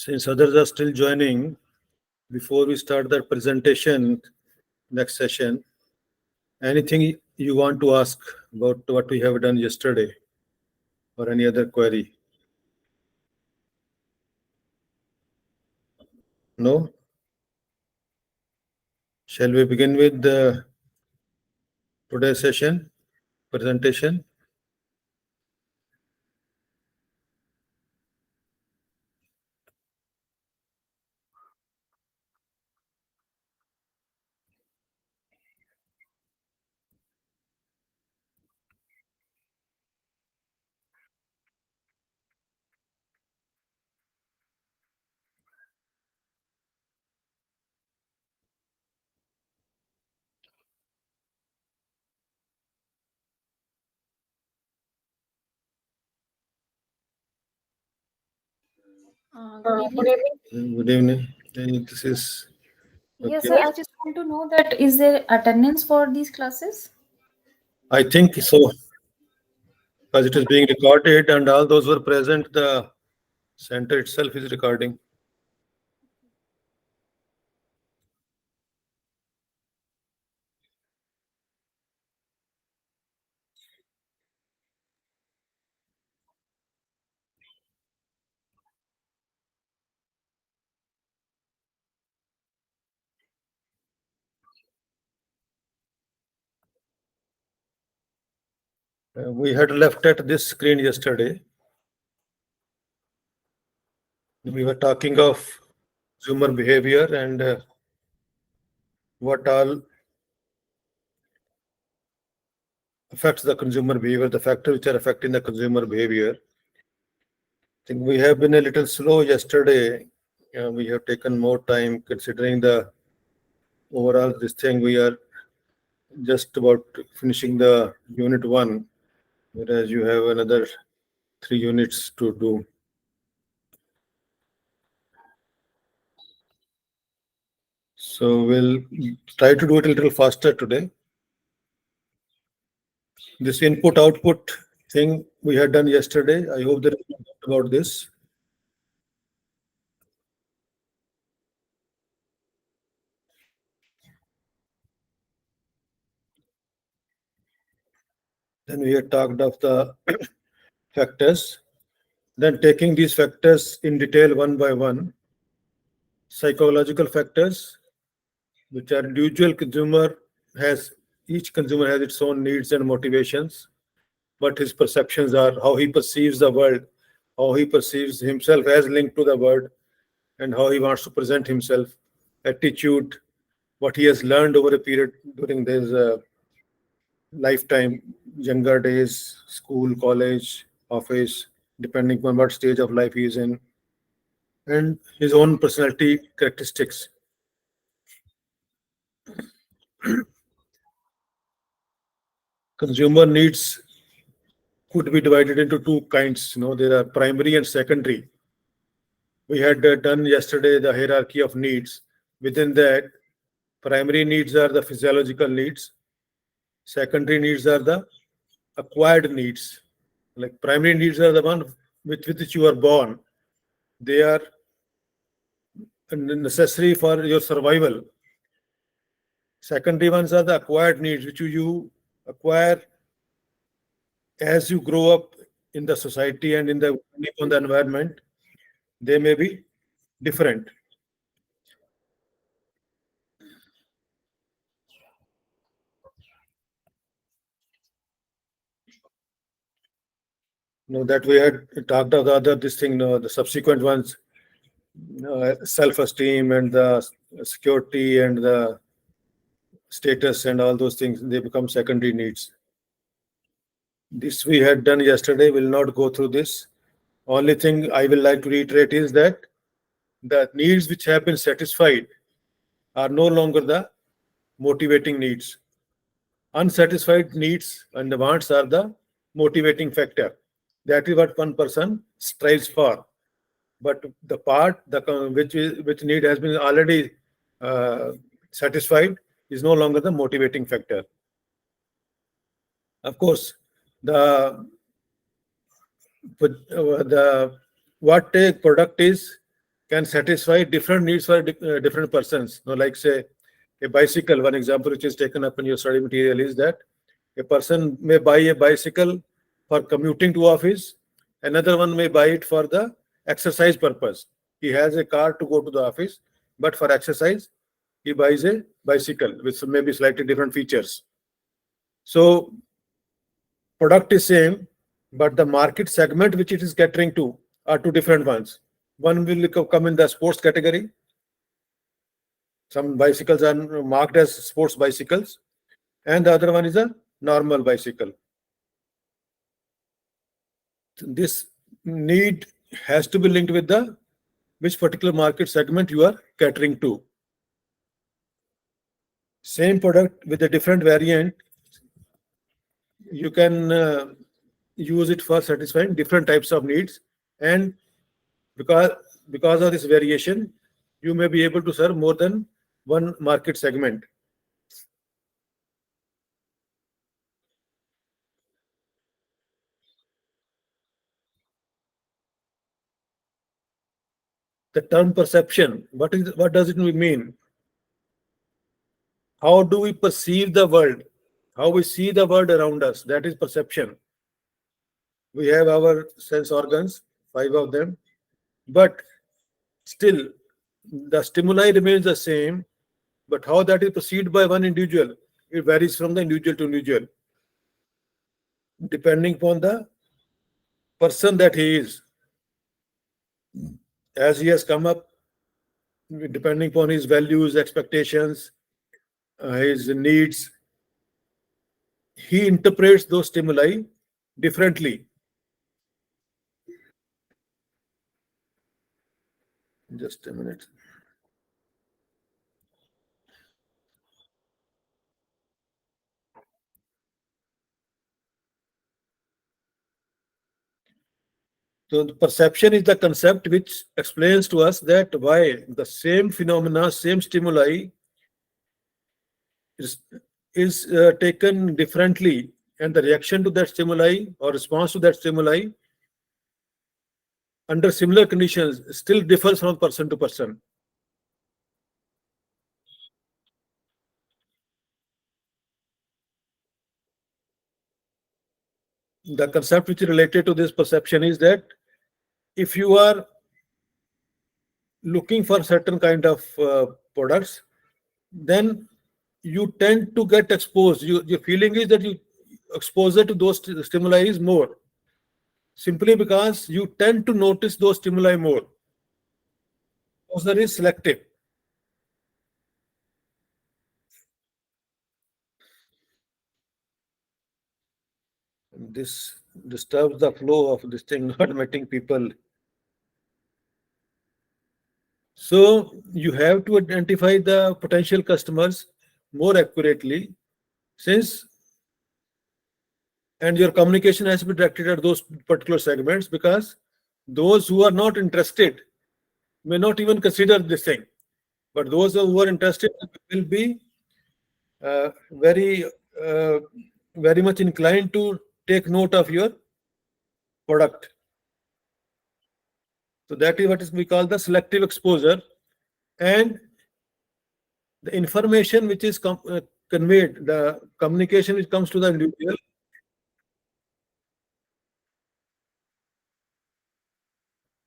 Since others are still joining, before we start the presentation, next session, anything you want to ask about what we have done yesterday or any other query? No? Shall we begin with the today's session, presentation? Good evening. Good evening. This is Yes, okay. sir. I just want to know that is there attendance for these classes? I think so, because it is being recorded and all those who are present, the center itself is recording. We had left at this screen yesterday. We were talking of consumer behavior and what all affects the consumer behavior, the factors which are affecting the consumer behavior. I think we have been a little slow yesterday. We have taken more time considering the overall this thing. We are just about finishing the unit 1, whereas you have another 3 units to do. So we'll try to do it a little faster today. This input output thing we had done yesterday. I hope that you know about this. Then we had talked of the factors. Then taking these factors in detail one by one. Psychological factors, which are individual consumer has, each consumer has its own needs and motivations. What his perceptions are, how he perceives the world, how he perceives himself as linked to the world, and how he wants to present himself, attitude, what he has learned over a period during his lifetime, younger days, school, college, office, depending on what stage of life he is in, and his own personality characteristics. Consumer needs could be divided into two kinds. There are primary and secondary. We had done yesterday the hierarchy of needs. Within that, primary needs are the physiological needs. Secondary needs are the acquired needs. Like primary needs are the one with which you are born. They are necessary for your survival. Secondary ones are the acquired needs, which you acquire as you grow up in the society and in the environment. They may be different. That we had talked of the other this thing, the subsequent ones, self-esteem and the security and the status and all those things, they become secondary needs. This we had done yesterday. Will not go through this. Only thing I will like to reiterate is that the needs which have been satisfied are no longer the motivating needs. Unsatisfied needs and the wants are the motivating factor. That is what one person strives for. But the part which need has been already satisfied is no longer the motivating factor. Of course, the what a product is can satisfy different needs for different persons. Like say a bicycle. One example which is taken up in your study material is that a person may buy a bicycle for commuting to office. Another one may buy it for the exercise purpose. He has a car to go to the office, but for exercise, he buys a bicycle with maybe slightly different features. So product is same, but the market segment which it is catering to are two different ones. One will come in the sports category. Some bicycles are marked as sports bicycles, and the other one is a normal bicycle. This need has to be linked with the which particular market segment you are catering to. Same product with a different variant, you can use it for satisfying different types of needs, and because of this variation, you may be able to serve more than one market segment. The term perception, what does it mean? How do we perceive the world? How we see the world around us? That is perception. We have our sense organs, 5 of them, but still the stimuli remains the same, but how that is perceived by one individual, it varies from the individual to individual, depending upon the person that he is. As he has come up, depending upon his values, expectations, his needs, he interprets those stimuli differently. Just a minute. So the perception is the concept which explains to us that why the same phenomena, same stimuli is taken differently, and the reaction to that stimuli or response to that stimuli under similar conditions still differs from person to person. The concept which is related to this perception is that if you are looking for certain kind of products, then you tend to get exposed. Your feeling is that you exposure to those stimuli is more, simply because you tend to notice those stimuli more. Exposure is selective. This disturbs the flow of this thing, not meeting people. So you have to identify the potential customers more accurately, since and your communication has to be directed at those particular segments, because those who are not interested may not even consider this thing, but those who are interested will be very very much inclined to take note of your product. So that is what is we call the selective exposure, and the information which is conveyed, the communication which comes to the individual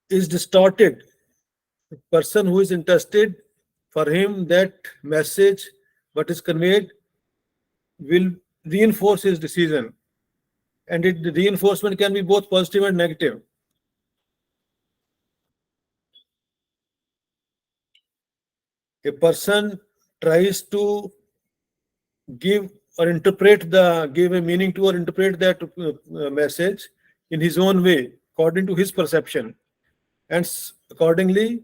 is distorted. The person who is interested, for him that message what is conveyed will reinforce his decision, and the reinforcement can be both positive and negative. A person tries to give or give a meaning to or interpret that message in his own way according to his perception, and accordingly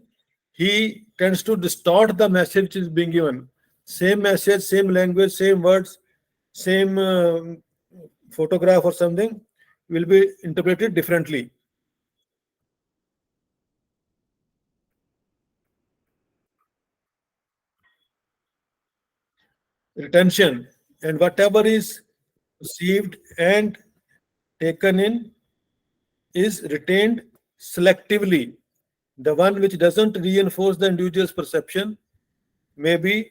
he tends to distort the message which is being given. Same message, same language, same words, same photograph or something will be interpreted differently. Retention, and whatever is received and taken in is retained selectively. The one which doesn't reinforce the individual's perception may be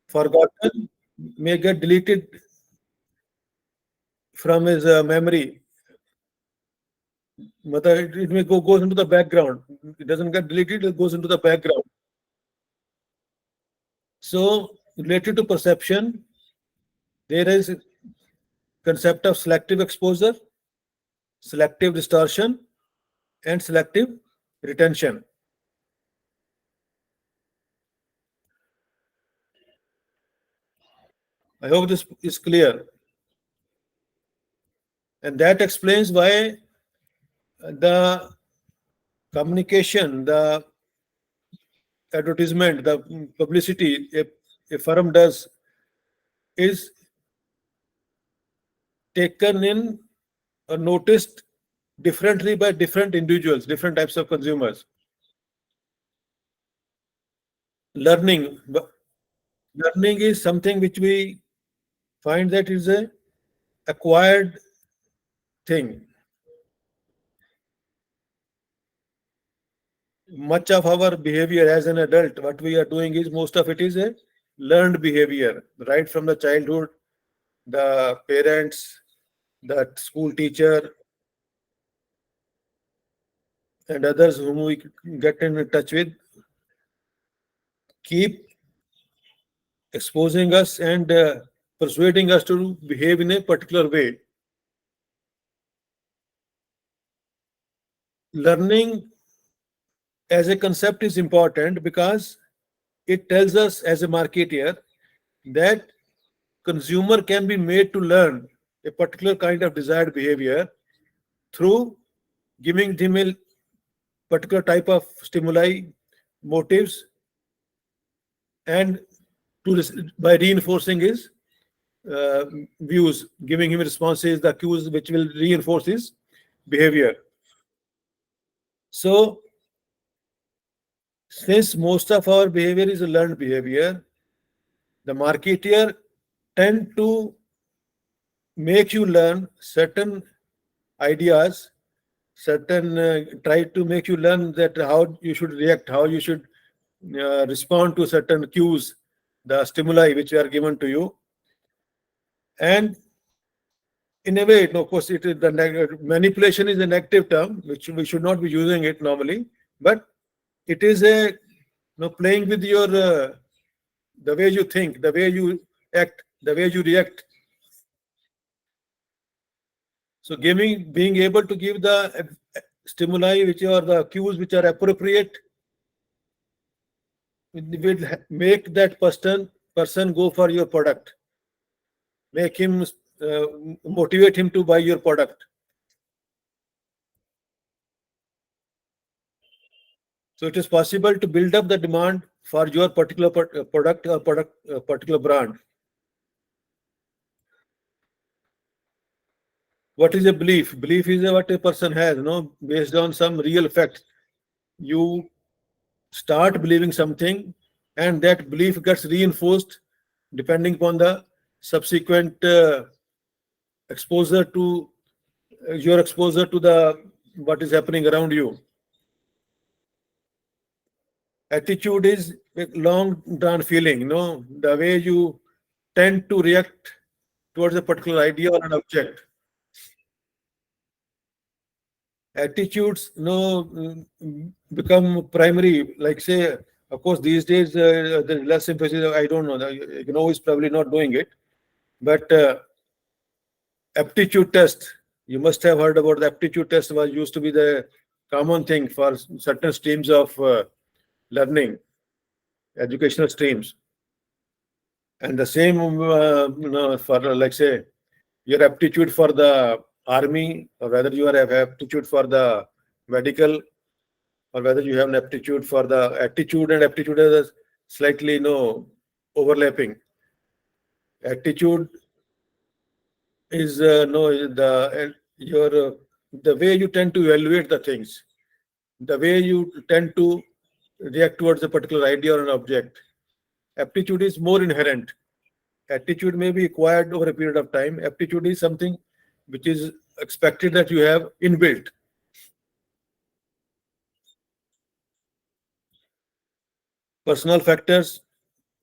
forgotten, may get deleted from his memory. It may goes into the background. It doesn't get deleted, it goes into the background. So, related to perception, there is a concept of selective exposure, selective distortion, and selective retention. I hope this is clear. And that explains why the communication, the advertisement, the publicity a firm does is taken in or noticed differently by different individuals, different types of consumers. Learning, learning is something which we find that is a acquired thing. Much of our behavior as an adult, what we are doing is most of it is a learned behavior, right from the childhood, the parents, the school teacher, and others whom we get in touch with keep exposing us and persuading us to behave in a particular way. Learning as a concept is important because it tells us as a marketeer that consumer can be made to learn a particular kind of desired behavior through giving them a particular type of stimuli, motives, and by reinforcing his views, giving him responses, the cues which will reinforce his behavior. So, since most of our behavior is a learned behavior, the marketeer tend to make you learn certain ideas, try to make you learn that how you should react, how you should respond to certain cues, the stimuli which are given to you. And in a way, of course, it is manipulation is a negative term, which we should not be using it normally, but it is a playing with your the way you think, the way you act, the way you react. So, being able to give the stimuli which are the cues which are appropriate will make that person go for your product, make him motivate him to buy your product. So it is possible to build up the demand for your particular product or particular brand. What is a belief? Belief is what a person has, based on some real facts. You start believing something, and that belief gets reinforced depending upon the subsequent exposure to your exposure to the what is happening around you. Attitude is a long drawn feeling, the way you tend to react towards a particular idea or an object. Attitudes become primary, like say, of course these days there's less emphasis. I don't know, is probably not doing it, but aptitude test, you must have heard about the aptitude test, was used to be the common thing for certain streams of learning, educational streams. And the same for like say your aptitude for the army, or whether you have aptitude for the medical, or whether you have an aptitude for the attitude, and aptitude is slightly overlapping. Attitude is the way you tend to evaluate the things, the way you tend to react towards a particular idea or an object. Aptitude is more inherent. Attitude may be acquired over a period of time. Aptitude is something which is expected that you have inbuilt. Personal factors,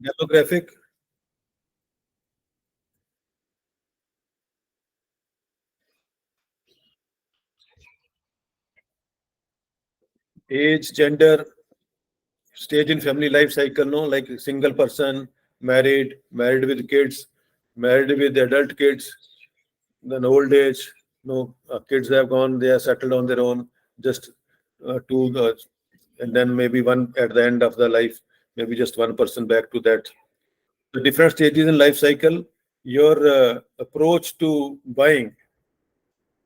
demographic, age, gender, stage in family life cycle, no, like single person, married, married with kids, married with adult kids, then old age, no, kids have gone, they are settled on their own, just two, and then maybe one at the end of the life, maybe just one person back to that. The different stages in life cycle, your approach to buying,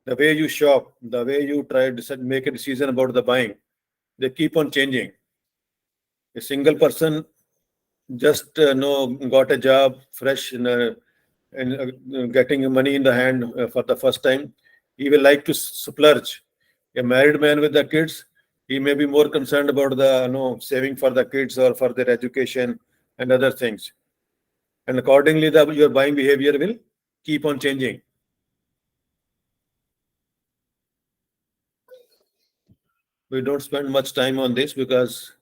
the way you shop, the way you try to make a decision about the buying, they keep on changing. A single person just got a job fresh and getting money in the hand for the first time, he will like to splurge. A married man with the kids, he may be more concerned about the saving for the kids or for their education and other things, and accordingly your buying behavior will keep on changing. We don't spend much time on this because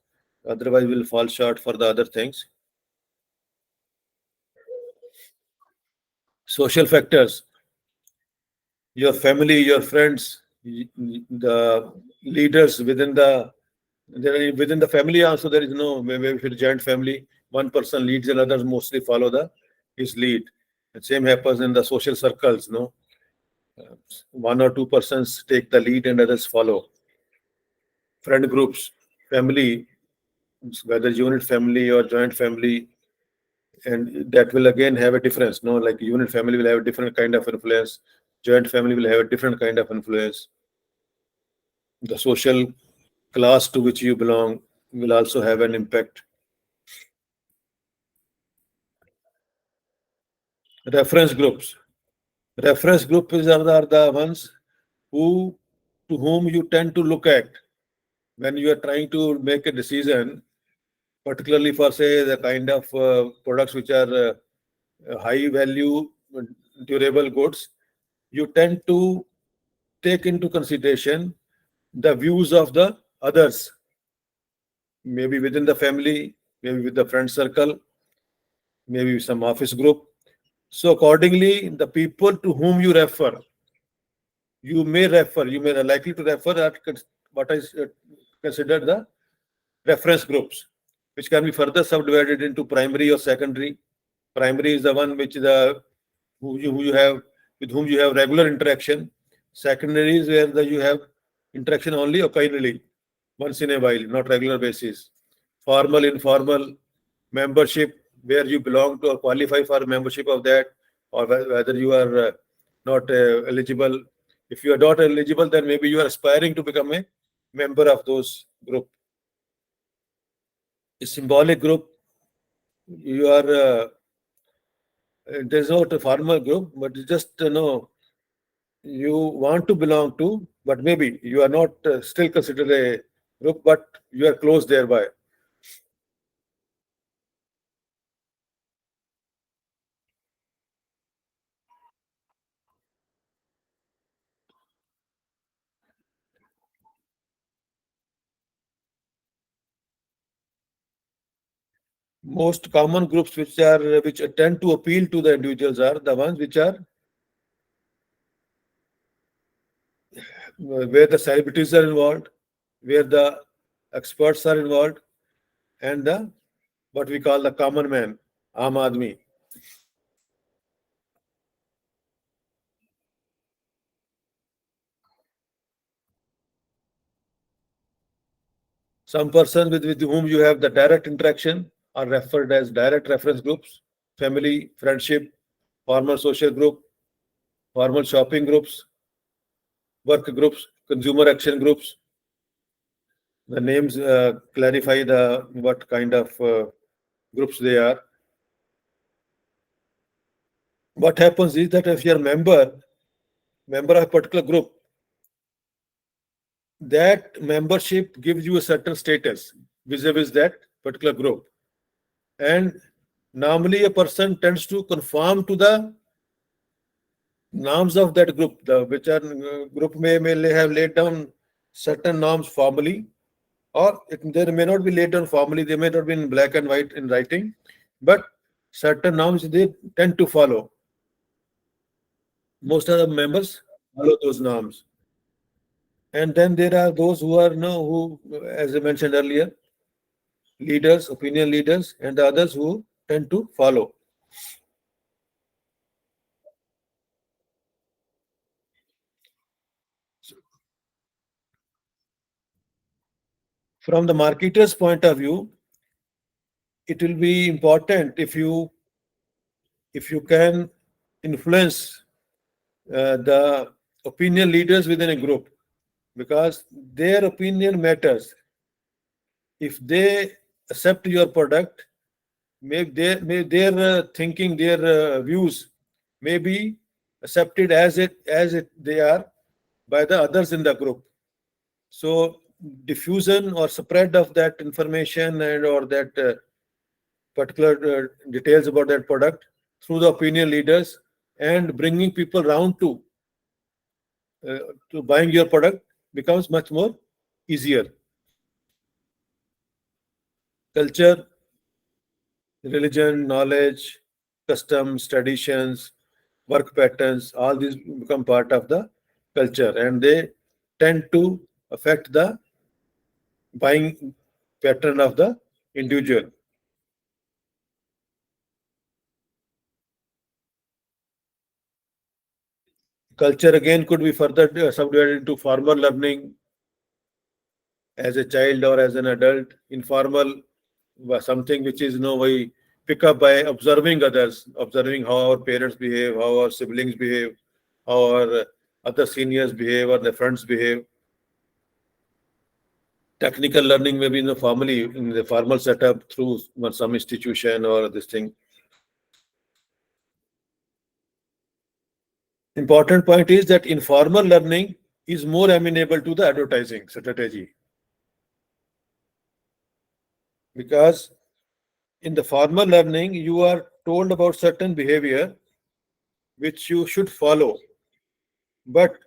otherwise we'll fall short for the other things. Social factors, your family, your friends, the leaders within the family also. There is no, maybe if it's a joint family, one person leads and others mostly follow his lead. The same happens in the social circles, no. One or two persons take the lead and others follow. Friend groups, family, whether unit family or joint family, and that will again have a difference, no, like unit family will have a different kind of influence, joint family will have a different kind of influence. The social class to which you belong will also have an impact. Reference groups. Reference groups are the ones who to whom you tend to look at when you are trying to make a decision, particularly for say the kind of products which are high value, durable goods. You tend to take into consideration the views of the others, maybe within the family, maybe with the friend circle, maybe some office group. So accordingly, the people to whom you refer, you may likely to refer at what I consider the reference groups, which can be further subdivided into primary or secondary. Primary is the one which who you have with whom you have regular interaction. Secondary is where you have interaction only occasionally, once in a while, not regular basis. Formal, informal membership, where you belong to or qualify for membership of that, or whether you are not eligible. If you are not eligible, then maybe you are aspiring to become a member of those group. A symbolic group, you are there's not a formal group, but it's just you want to belong to, but maybe you are not still considered a group, but you are close thereby. Most common groups which tend to appeal to the individuals are the ones which are where the celebrities are involved, where the experts are involved, and the what we call the common man, Aam Aadmi. Some persons with whom you have the direct interaction are referred as direct reference groups, family, friendship, formal social group, formal shopping groups, work groups, consumer action groups. The names clarify the what kind of groups they are. What happens is that if you're member of a particular group, that membership gives you a certain status vis-a-vis that particular group. And normally a person tends to conform to the norms of that group, which are group may have laid down certain norms formally, or there may not be laid down formally, they may not be in black and white in writing, but certain norms they tend to follow. Most of the members follow those norms. And then there are those who are who, as I mentioned earlier, leaders, opinion leaders, and the others who tend to follow. From the marketer's point of view, it will be important if you can influence the opinion leaders within a group, because their opinion matters. If they accept your product, may their thinking, their views may be accepted as it they are by the others in the group. So diffusion or spread of that information and or that particular details about that product through the opinion leaders and bringing people round to buying your product becomes much more easier. Culture, religion, knowledge, customs, traditions, work patterns, all these become part of the culture and they tend to affect the buying pattern of the individual. Culture again could be further subdivided into formal learning as a child or as an adult, informal something which is we pick up by observing others, observing how our parents behave, how our siblings behave, how our other seniors behave or their friends behave. Technical learning maybe in the formal setup through some institution or this thing. Important point is that informal learning is more amenable to the advertising strategy, because in the formal learning you are told about certain behavior which you should follow, but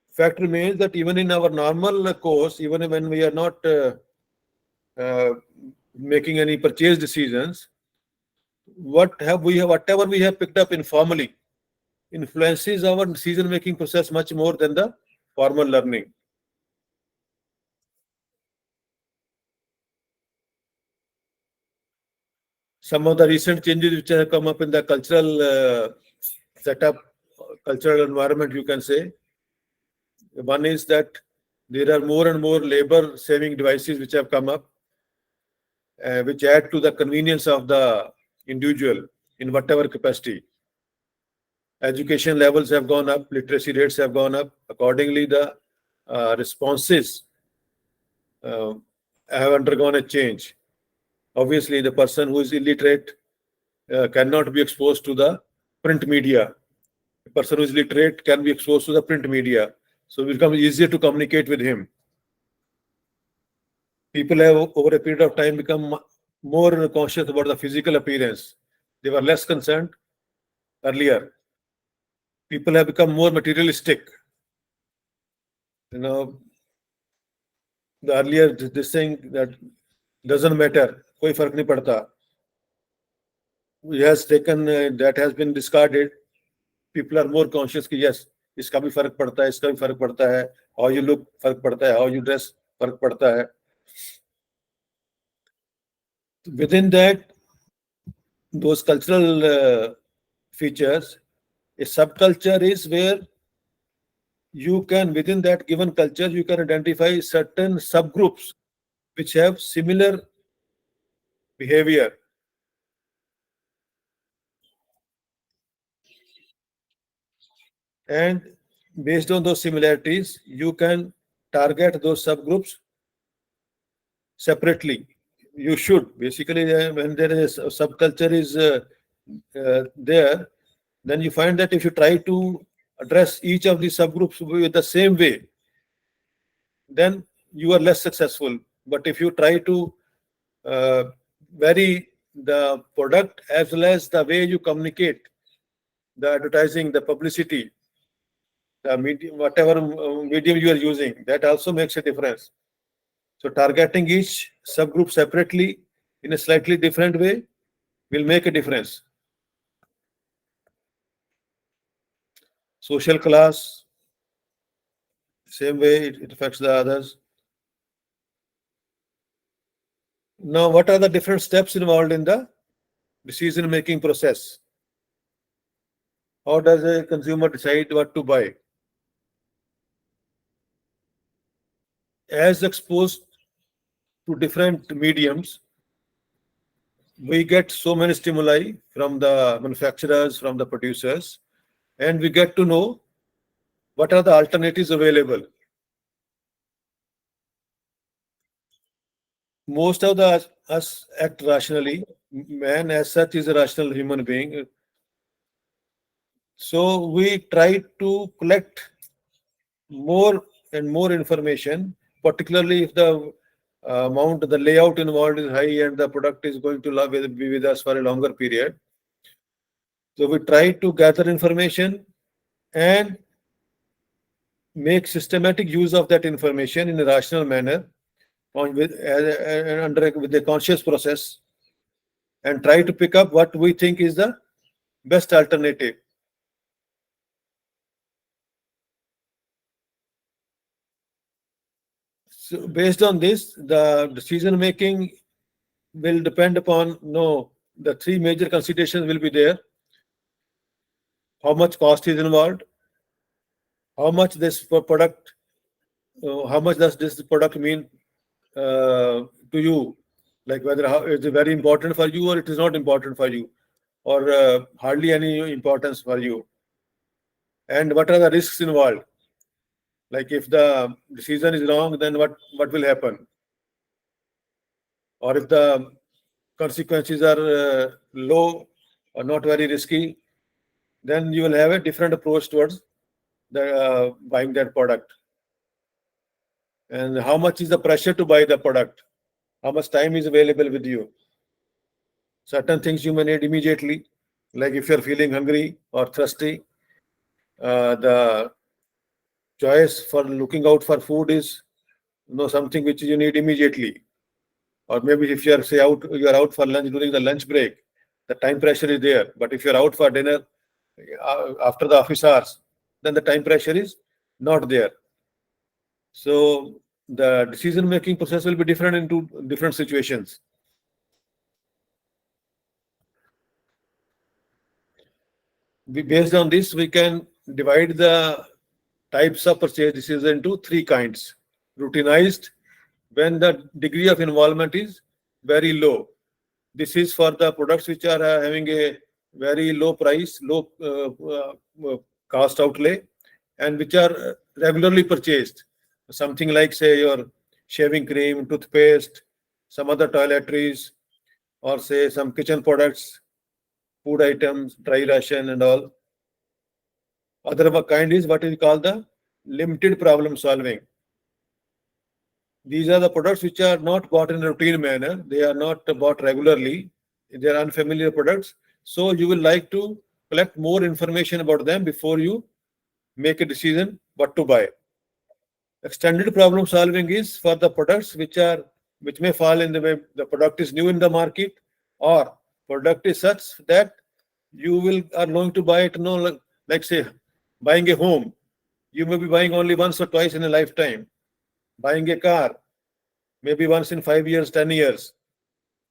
fact remains that even in our normal course, even when we are not uh, making any purchase decisions, whatever we have picked up informally influences our decision making process much more than the formal learning. Some of the recent changes which have come up in the cultural setup, cultural environment, you can say, one is that there are more and more labor saving devices which have come up, which add to the convenience of the individual in whatever capacity. Education levels have gone up, literacy rates have gone up. Accordingly, the responses have undergone a change. Obviously, the person who is illiterate cannot be exposed to the print media. A person who is literate can be exposed to the print media. So it becomes easier to communicate with him. People have, over a period of time, become more conscious about the physical appearance. They were less concerned earlier. People have become more materialistic. The earlier this thing that doesn't matter, koi fark nahi padta. That has been discarded. People are more conscious कि yes, इसका भी फर्क पड़ता है, इसका भी फर्क पड़ता है, how you look फर्क पड़ता है, how you dress फर्क पड़ता है. Within that, those cultural features, a subculture is where you can, within that given culture, you can identify certain subgroups which have similar behavior. And based on those similarities, you can target those subgroups separately. You should basically, when there is a subculture is there, then you find that if you try to address each of these subgroups with the same way, then you are less successful. But if you try to vary the product as well as the way you communicate, the advertising, the publicity, the medium, whatever medium you are using, that also makes a difference. So targeting each subgroup separately in a slightly different way will make a difference. Social class, same way it affects the others. Now, what are the different steps involved in the decision-making process? How does a consumer decide what to buy? As exposed to different mediums, we get so many stimuli from the manufacturers, from the producers, and we get to know what are the alternatives available. Most of us act rationally. Man, as such, is a rational human being. So we try to collect more and more information, particularly if the the layout involved is high and the product is going to be with us for a longer period. So we try to gather information and make systematic use of that information in a rational manner with a conscious process, and try to pick up what we think is the best alternative. So based on this, the decision making will depend upon the three major considerations will be there. How much cost is involved? How much this product? How much does this product mean to you? Like whether is it very important for you or it is not important for you, or hardly any importance for you. And what are the risks involved? Like if the decision is wrong, then what will happen? Or if the consequences are low or not very risky, then you will have a different approach towards the buying that product. And how much is the pressure to buy the product? How much time is available with you? Certain things you may need immediately, like if you're feeling hungry or thirsty, the choice for looking out for food is something which you need immediately. Or maybe if you're out for lunch during the lunch break, the time pressure is there. But if you're out for dinner after the office hours, then the time pressure is not there. So the decision making process will be different into different situations. Based on this, we can divide the types of purchase decisions into three kinds. Routinized, when the degree of involvement is very low. This is for the products which are having a very low price, low cost outlay, and which are regularly purchased. Something like, say, your shaving cream, toothpaste, some other toiletries, or say some kitchen products, food items, dry ration, and all. Other kind is what we call the limited problem solving. These are the products which are not bought in a routine manner. They are not bought regularly. They are unfamiliar products. So you will like to collect more information about them before you make a decision what to buy. Extended problem solving is for the products which may fall in the way the product is new in the market, or product is such that you are going to buy it. Like say buying a home, you may be buying only once or twice in a lifetime. Buying a car, maybe once in 5 years, 10 years.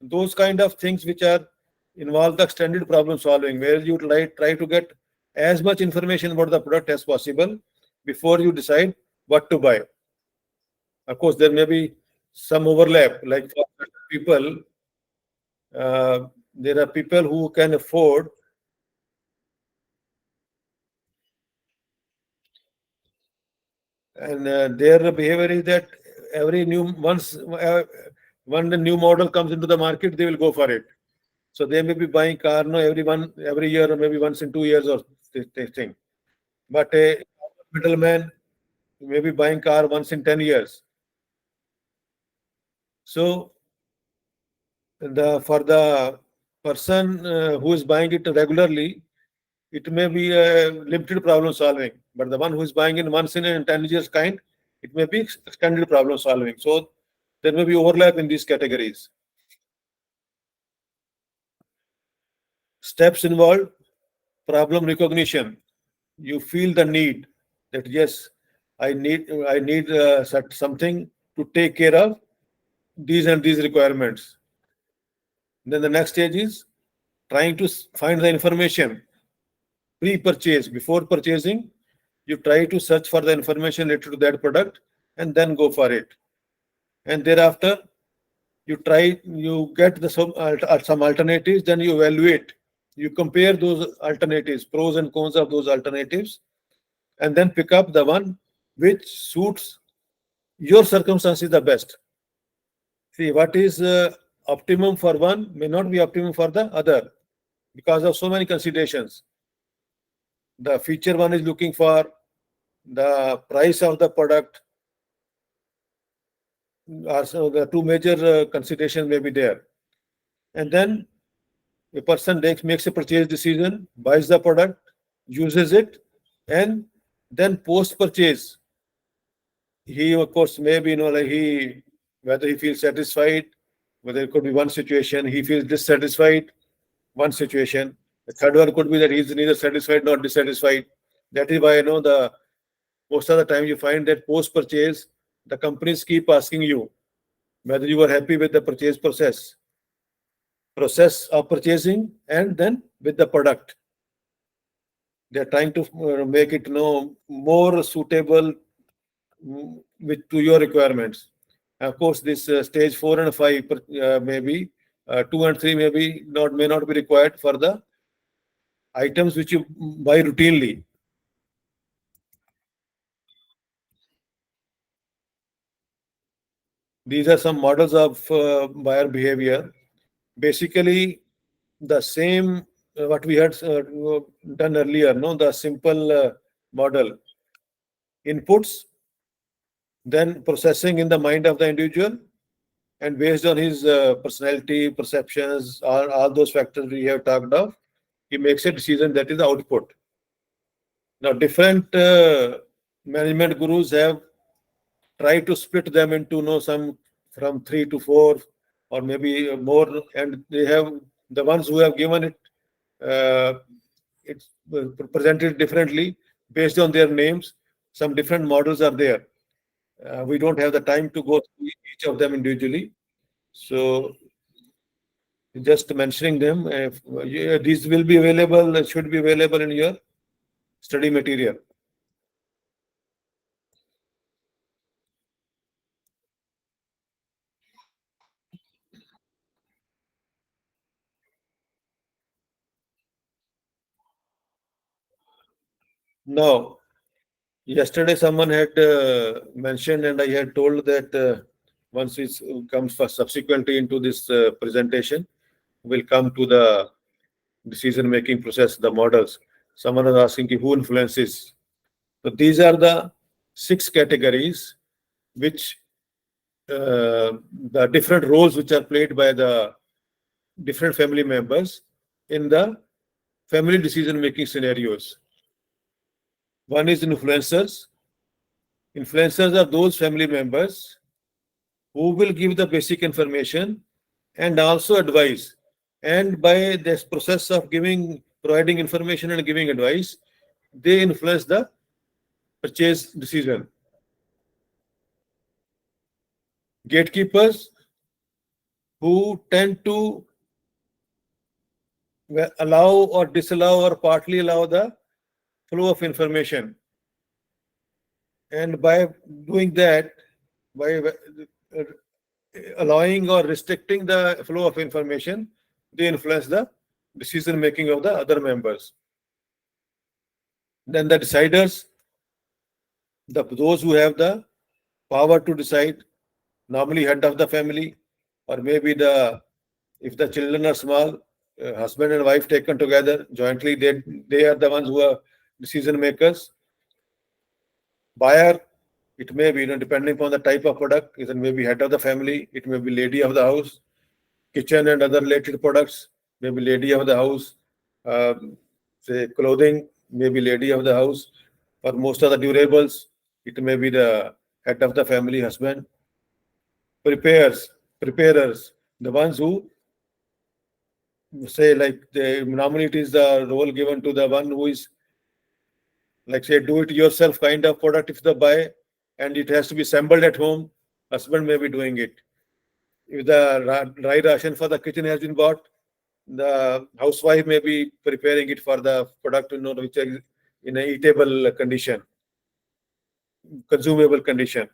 Those kind of things which are involve the extended problem solving, where you try to get as much information about the product as possible before you decide what to buy. Of course, there may be some overlap. Like for people, there are people who can afford and their behavior is that when the new model comes into the market, they will go for it. So they may be buying car every year or maybe once in 2 years or this thing. But a middleman may be buying car once in 10 years. So for the person who is buying it regularly, it may be a limited problem solving. But the one who is buying in once in a 10 years kind, it may be extended problem solving. So There may be overlap in these categories. Steps involved: problem recognition. You feel the need that yes, I need something to take care of these and these requirements. Then the next stage is trying to find the information pre-purchase. Before purchasing, you try to search for the information related to that product and then go for it. And thereafter, you get some alternatives, then you evaluate. You compare those alternatives, pros and cons of those alternatives, and then pick up the one which suits your circumstances the best. See, what is optimum for one may not be optimum for the other because of so many considerations. The feature one is looking for, the price of the product, are so the two major considerations may be there. And then a person makes a purchase decision, buys the product, uses it, and then post-purchase, he of course maybe like whether he feels satisfied, whether it could be one situation he feels dissatisfied, one situation. The third one could be that he's neither satisfied nor dissatisfied. That is why the most of the time you find that post-purchase the companies keep asking you whether you are happy with the purchase process of purchasing and then with the product. They're trying to make it more suitable to your requirements. Of course, this stage 4 and 5 maybe 2 and 3 may not be required for the items which you buy routinely. These are some models of buyer behavior. Basically, the same what we had done earlier, the simple model: inputs, then processing in the mind of the individual, and based on his personality, perceptions, all those factors we have talked of, he makes a decision, that is the output. Now, different management gurus have tried to split them into some from 3 to 4 or maybe more, and they have the ones who have given it it's presented differently based on their names. Some different models are there. We don't have the time to go through each of them individually, so just mentioning them. These will be available, should be available in your study material. Now, yesterday someone had mentioned, and I had told that once it comes for subsequently into this presentation, will come to the decision-making process, the models. Someone was asking who influences. So these are the 6 categories which the different roles which are played by the different family members in the family decision-making scenarios. One is influencers. Influencers are those family members who will give the basic information and also advice. And by this process of providing information and giving advice, they influence the purchase decision. Gatekeepers, who tend to allow or disallow or partly allow the flow of information. And by doing that, by allowing or restricting the flow of information, they influence the decision making of the other members. Then the deciders, those who have the power to decide, normally head of the family, or maybe if the children are small, husband and wife taken together jointly, they are the ones who are decision makers. Buyer, it may be, depending upon the type of product, it may be head of the family, it may be lady of the house. Kitchen and other related products, may be lady of the house. Say clothing, may be lady of the house. For most of the durables, it may be the head of the family, husband. preparers, the ones who say, like, normally it is the role given to the one who is, like, say, do it yourself kind of product. If the buy and it has to be assembled at home, husband may be doing it. If the dry ration for the kitchen has been bought, the housewife may be preparing it for the product, which is in a eatable condition, consumable condition.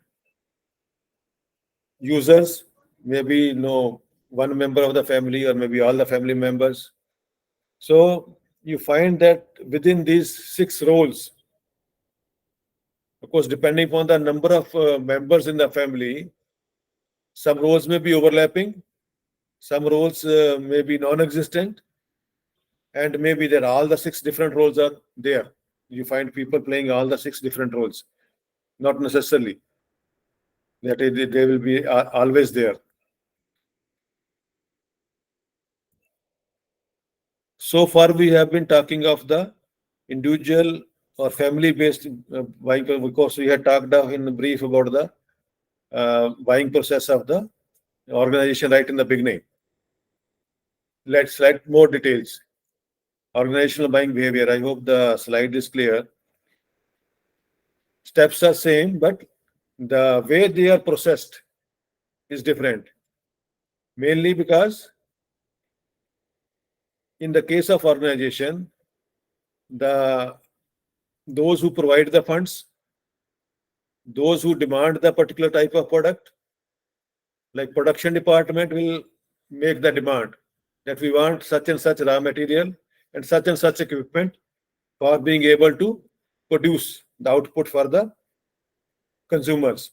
Users, maybe one member of the family or maybe all the family members. So you find that within these 6 roles, of course, depending upon the number of members in the family, some roles may be overlapping, some roles may be non-existent, and maybe there all the 6 different roles are there. You find people playing all the 6 different roles, not necessarily that they will be always there. So far, we have been talking of the individual or family-based buying, because we had talked in brief about the buying process of the organization right in the beginning. Let's select more details. Organizational buying behavior. I hope the slide is clear. Steps are same, but the way they are processed is different. Mainly because in the case of organization, those who provide the funds, those who demand the particular type of product, like production department will make the demand that we want such and such raw material and such equipment for being able to produce the output for the consumers.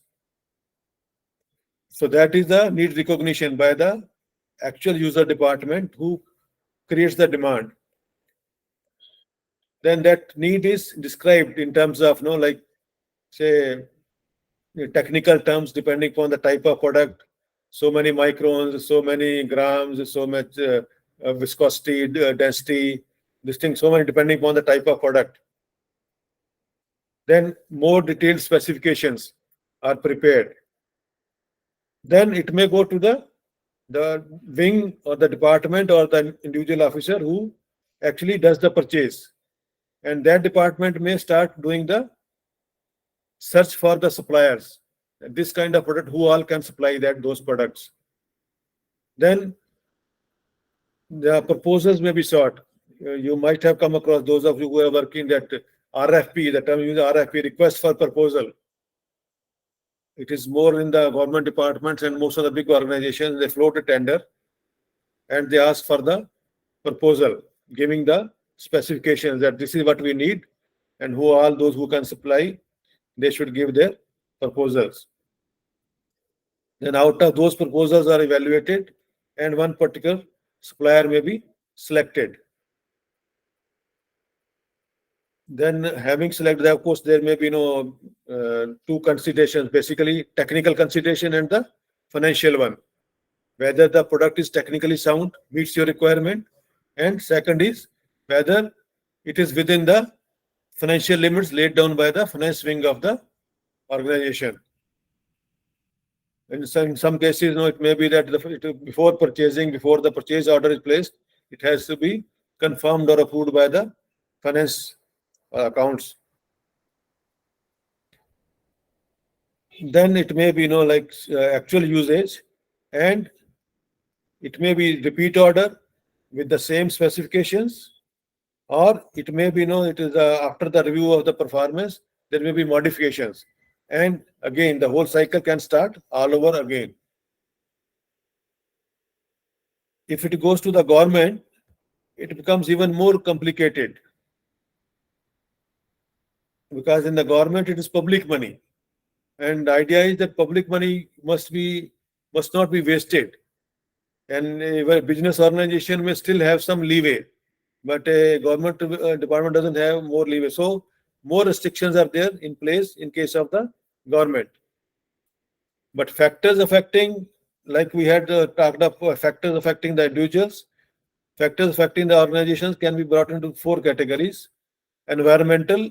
So that is the need recognition by the actual user department who creates the demand. Then that need is described in terms of, like, say, technical terms depending upon the type of product. So many microns, so many grams, so much viscosity, density, this thing, so many depending upon the type of product. Then more detailed specifications are prepared. Then it may go to the wing or the department or the individual officer who actually does the purchase. And that department may start doing the search for the suppliers. This kind of product, who all can supply those products. Then the proposals may be sought. You might have come across, those of you who are working, that RFP, the term used RFP, request for proposal. It is more in the government departments and most of the big organizations. They float a tender and they ask for the proposal, giving the specifications that this is what we need, and who all those who can supply, they should give their proposals. Then out of those proposals are evaluated and one particular supplier may be selected. Then having selected, of course, there may be 2 considerations, basically technical consideration and the financial one. Whether the product is technically sound, meets your requirement, and second is whether it is within the financial limits laid down by the finance wing of the organization. In some cases, it may be that before the purchase order is placed, it has to be confirmed or approved by the finance accounts. Then it may be like actual usage, and it may be repeat order with the same specifications, or it may be it is after the review of the performance there may be modifications, and again the whole cycle can start all over again. If it goes to the government, it becomes even more complicated, because in the government it is public money, and the idea is that public money must not be wasted, and a business organization may still have some leeway, but a government department doesn't have more leeway. So more restrictions are there in place in case of the government. But factors affecting, like we had talked of, factors affecting the individuals, factors affecting the organizations can be brought into 4 categories. Environmental,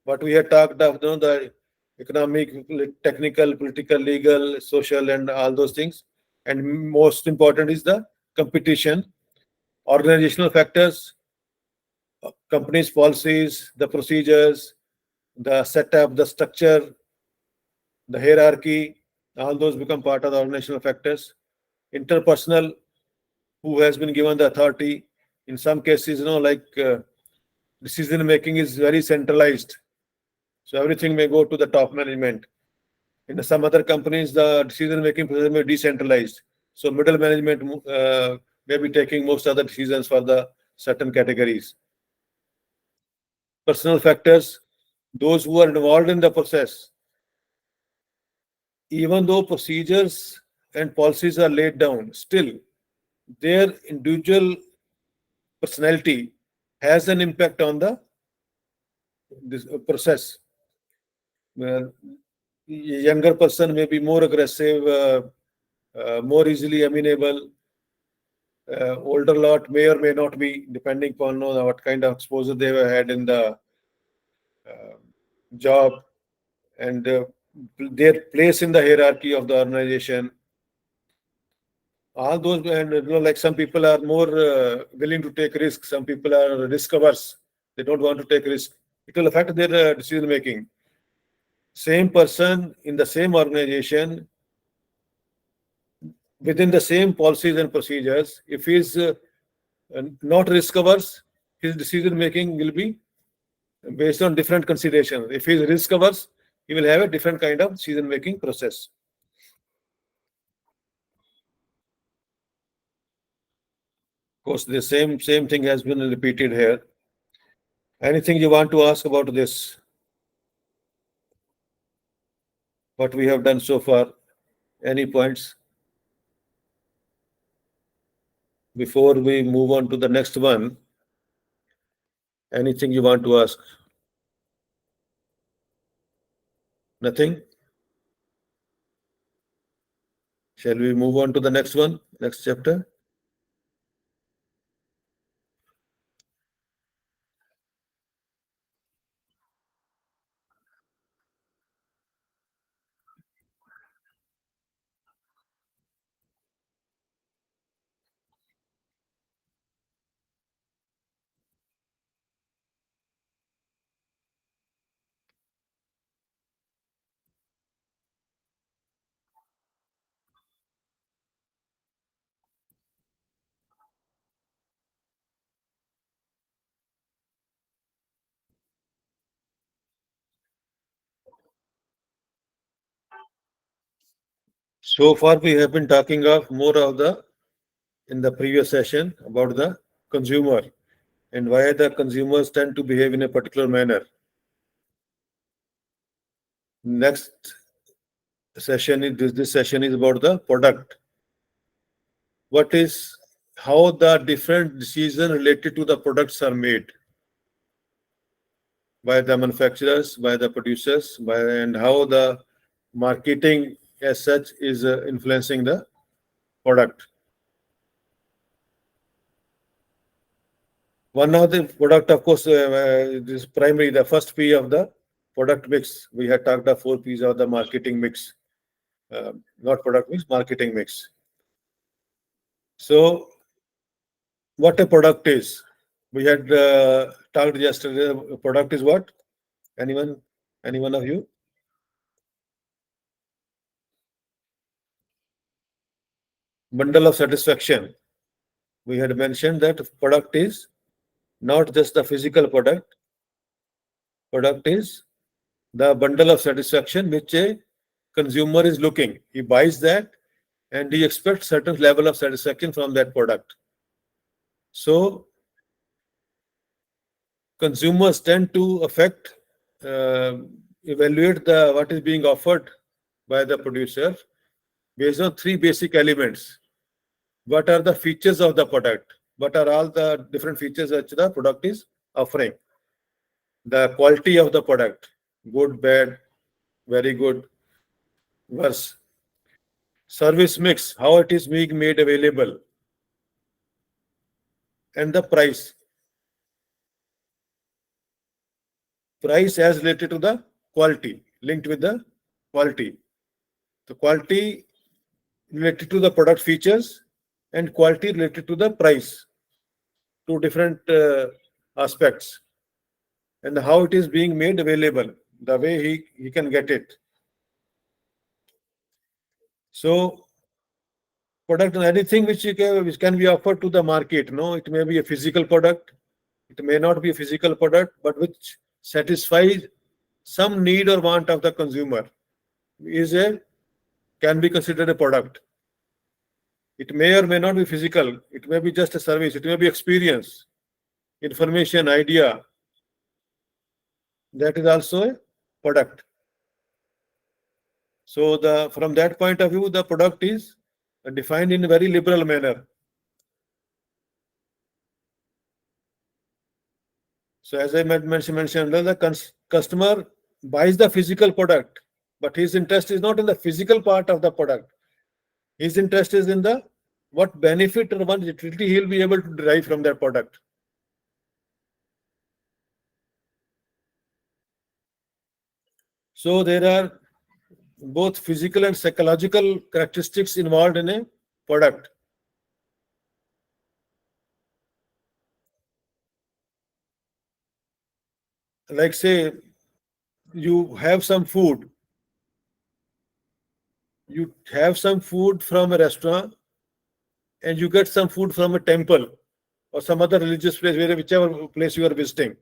what we had talked of, the economic, technical, political, legal, social, and all those things. And most important is the competition, organizational factors, companies' policies, the procedures, the setup, the structure, the hierarchy, all those become part of the organizational factors. Interpersonal, who has been given the authority. In some cases, decision making is very centralized. So everything may go to the top management. In some other companies, the decision making process may be decentralized. So middle management may be taking most of the decisions for the certain categories. Personal factors, those who are involved in the process, even though procedures and policies are laid down, still their individual personality has an impact on the this process. Well, younger person may be more aggressive, more easily amenable. Older lot may or may not be, depending upon what kind of exposure they have had in the job and their place in the hierarchy of the organization. All those, and like some people are more willing to take risks. Some people are risk averse. They don't want to take risk. It will affect their decision making. Same person in the same organization within the same policies and procedures, if he is not risk averse, his decision making will be based on different considerations. If he is risk averse, he will have a different kind of decision making process. Of course, the same thing has been repeated here. Anything you want to ask about this? What we have done so far? Any points? Before we move on to the next one, anything you want to ask? Nothing? Shall we move on to the next one, next chapter? So far, we have been talking of more of the in the previous session about the consumer and why the consumers tend to behave in a particular manner. Next session is this session is about the product. What is how the different decisions related to the products are made by the manufacturers, by the producers, and how the marketing as such is influencing the product. One of the product, of course, is primary, the first P of the product mix. We had talked of 4 P's of the marketing mix, not product mix, marketing mix. So, what a product is? We had talked yesterday. A product is what? Anyone? Any one of you? Bundle of satisfaction. We had mentioned that product is not just the physical product. Product is the bundle of satisfaction which a consumer is looking. He buys that and he expects certain level of satisfaction from that product. So consumers tend to evaluate the what is being offered by the producer based on 3 basic elements. What are the features of the product? What are all the different features that the product is offering? The quality of the product, good, bad, very good, worse. Service mix, how it is being made available, and the price. Price as related to the quality. linked with the quality. The quality related to the product features and quality related to the price, two different aspects, and how it is being made available, the way he can get it. So product, anything which can be offered to the market, no, it may be a physical product, it may not be a physical product, but which satisfies some need or want of the consumer, is a can be considered a product. It may or may not be physical, it may be just a service, it may be experience, information, idea. That is also a product. So from that point of view, the product is defined in a very liberal manner. So as I mentioned earlier, the customer buys the physical product, but his interest is not in the physical part of the product. His interest is in the what benefit or what utility he will be able to derive from that product. So there are both physical and psychological characteristics involved in a product. Like say you have some food, from a restaurant, and you get some food from a temple or some other religious place, whichever place you are visiting,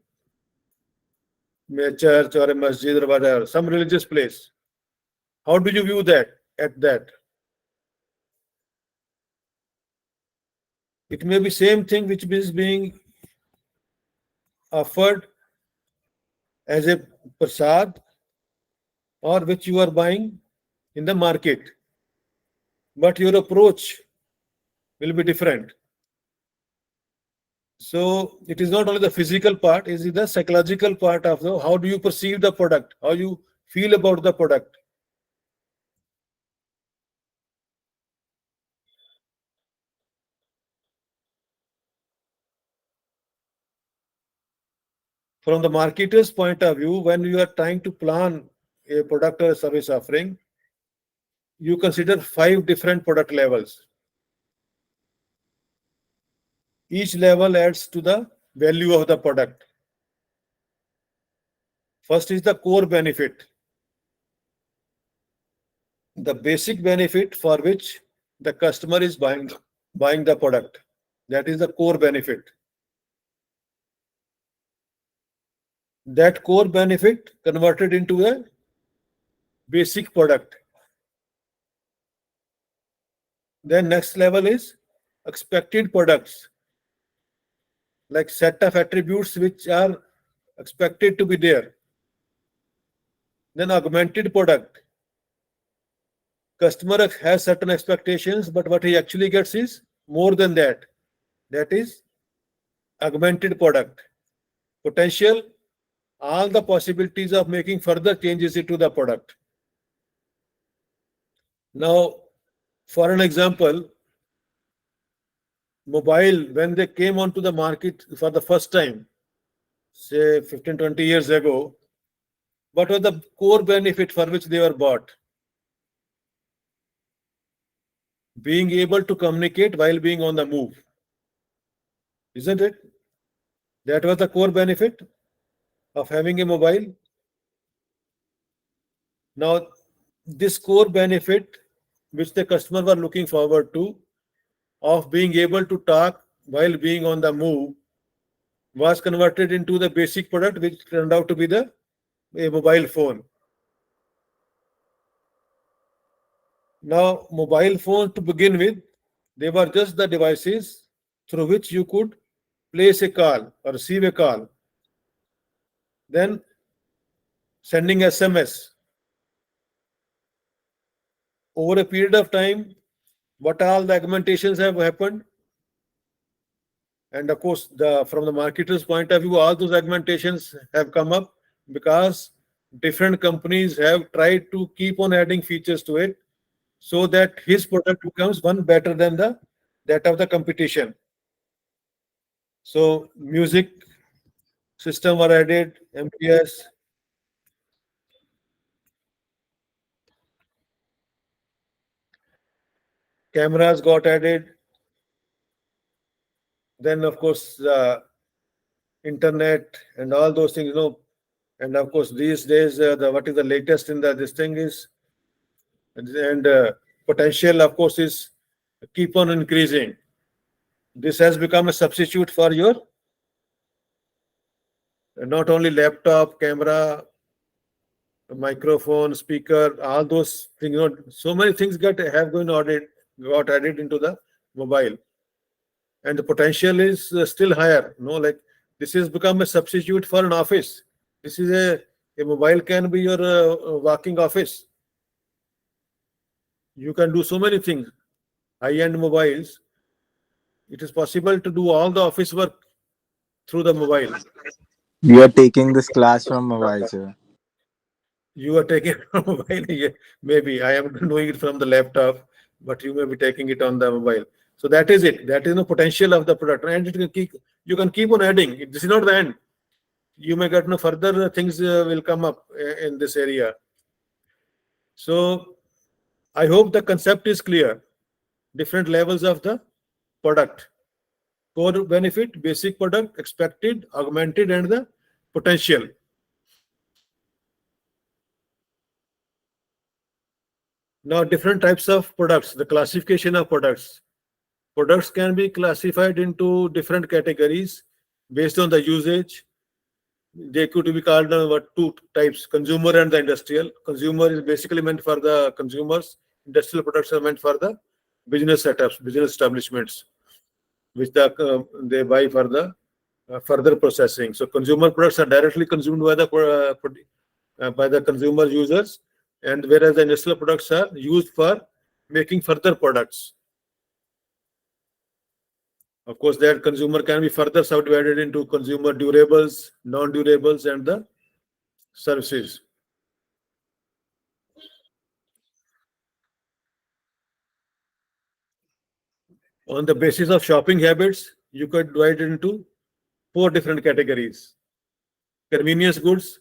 a church or a masjid or whatever, some religious place. How do you view that at that? It may be same thing which is being offered as a prasad or which you are buying in the market, but your approach will be different. So it is not only the physical part, it is the psychological part of the how do you perceive the product, how you feel about the product. From the marketer's point of view, when you are trying to plan a product or a service offering, you consider 5 different product levels. Each level adds to the value of the product. First is the core benefit, the basic benefit for which the customer is buying the product. That is the core benefit. That core benefit converted into a basic product. Then next level is expected products, like set of attributes which are expected to be there. Then augmented product. Customer has certain expectations, but what he actually gets is more than that. That is augmented product. Potential, all the possibilities of making further changes into the product. Now, for an example, mobile, when they came onto the market for the first time, say 15-20 years ago, what was the core benefit for which they were bought? Being able to communicate while being on the move. Isn't it? That was the core benefit of having a mobile. Now, this core benefit, which the customer were looking forward to, of being able to talk while being on the move, was converted into the basic product, which turned out to be a mobile phone. Now, mobile phones to begin with, they were just the devices through which you could place a call or receive a call. Then sending SMS. Over a period of time, what all the augmentations have happened? And of course, from the marketer's point of view, all those augmentations have come up because different companies have tried to keep on adding features to it so that his product becomes one better than that of the competition. So music system were added, MPS, cameras got added. Then, of course, internet and all those things, and of course, these days, what is the latest in this thing is, and potential, of course, is keep on increasing. This has become a substitute for your not only laptop, camera, microphone, speaker, all those things. So many things got added into the mobile, and the potential is still higher. Like this has become a substitute for an office. This is a mobile can be your working office. You can do so many things. High-end mobiles, it is possible to do all the office work through the mobile. We are taking this class from mobile, sir. You are taking it from mobile. Yeah, maybe I am doing it from the laptop, but you may be taking it on the mobile. So that is it. That is the potential of the product, and you can keep on adding. This is not the end. You may get no further things will come up in this area. So I hope the concept is clear. Different levels of the product: core benefit, basic product, expected, augmented, and the potential. Now, different types of products, the classification of products. Products can be classified into different categories based on the usage. They could be called two types: consumer and the industrial. Consumer is basically meant for the consumers. Industrial products are meant for the business setups, business establishments, which they buy for the further processing. So, consumer products are directly consumed by the consumer users, and whereas the industrial products are used for making further products. Of course, that consumer can be further subdivided into consumer durables, non-durables, and the services. On the basis of shopping habits, you could divide it into 4 different categories. Convenience goods,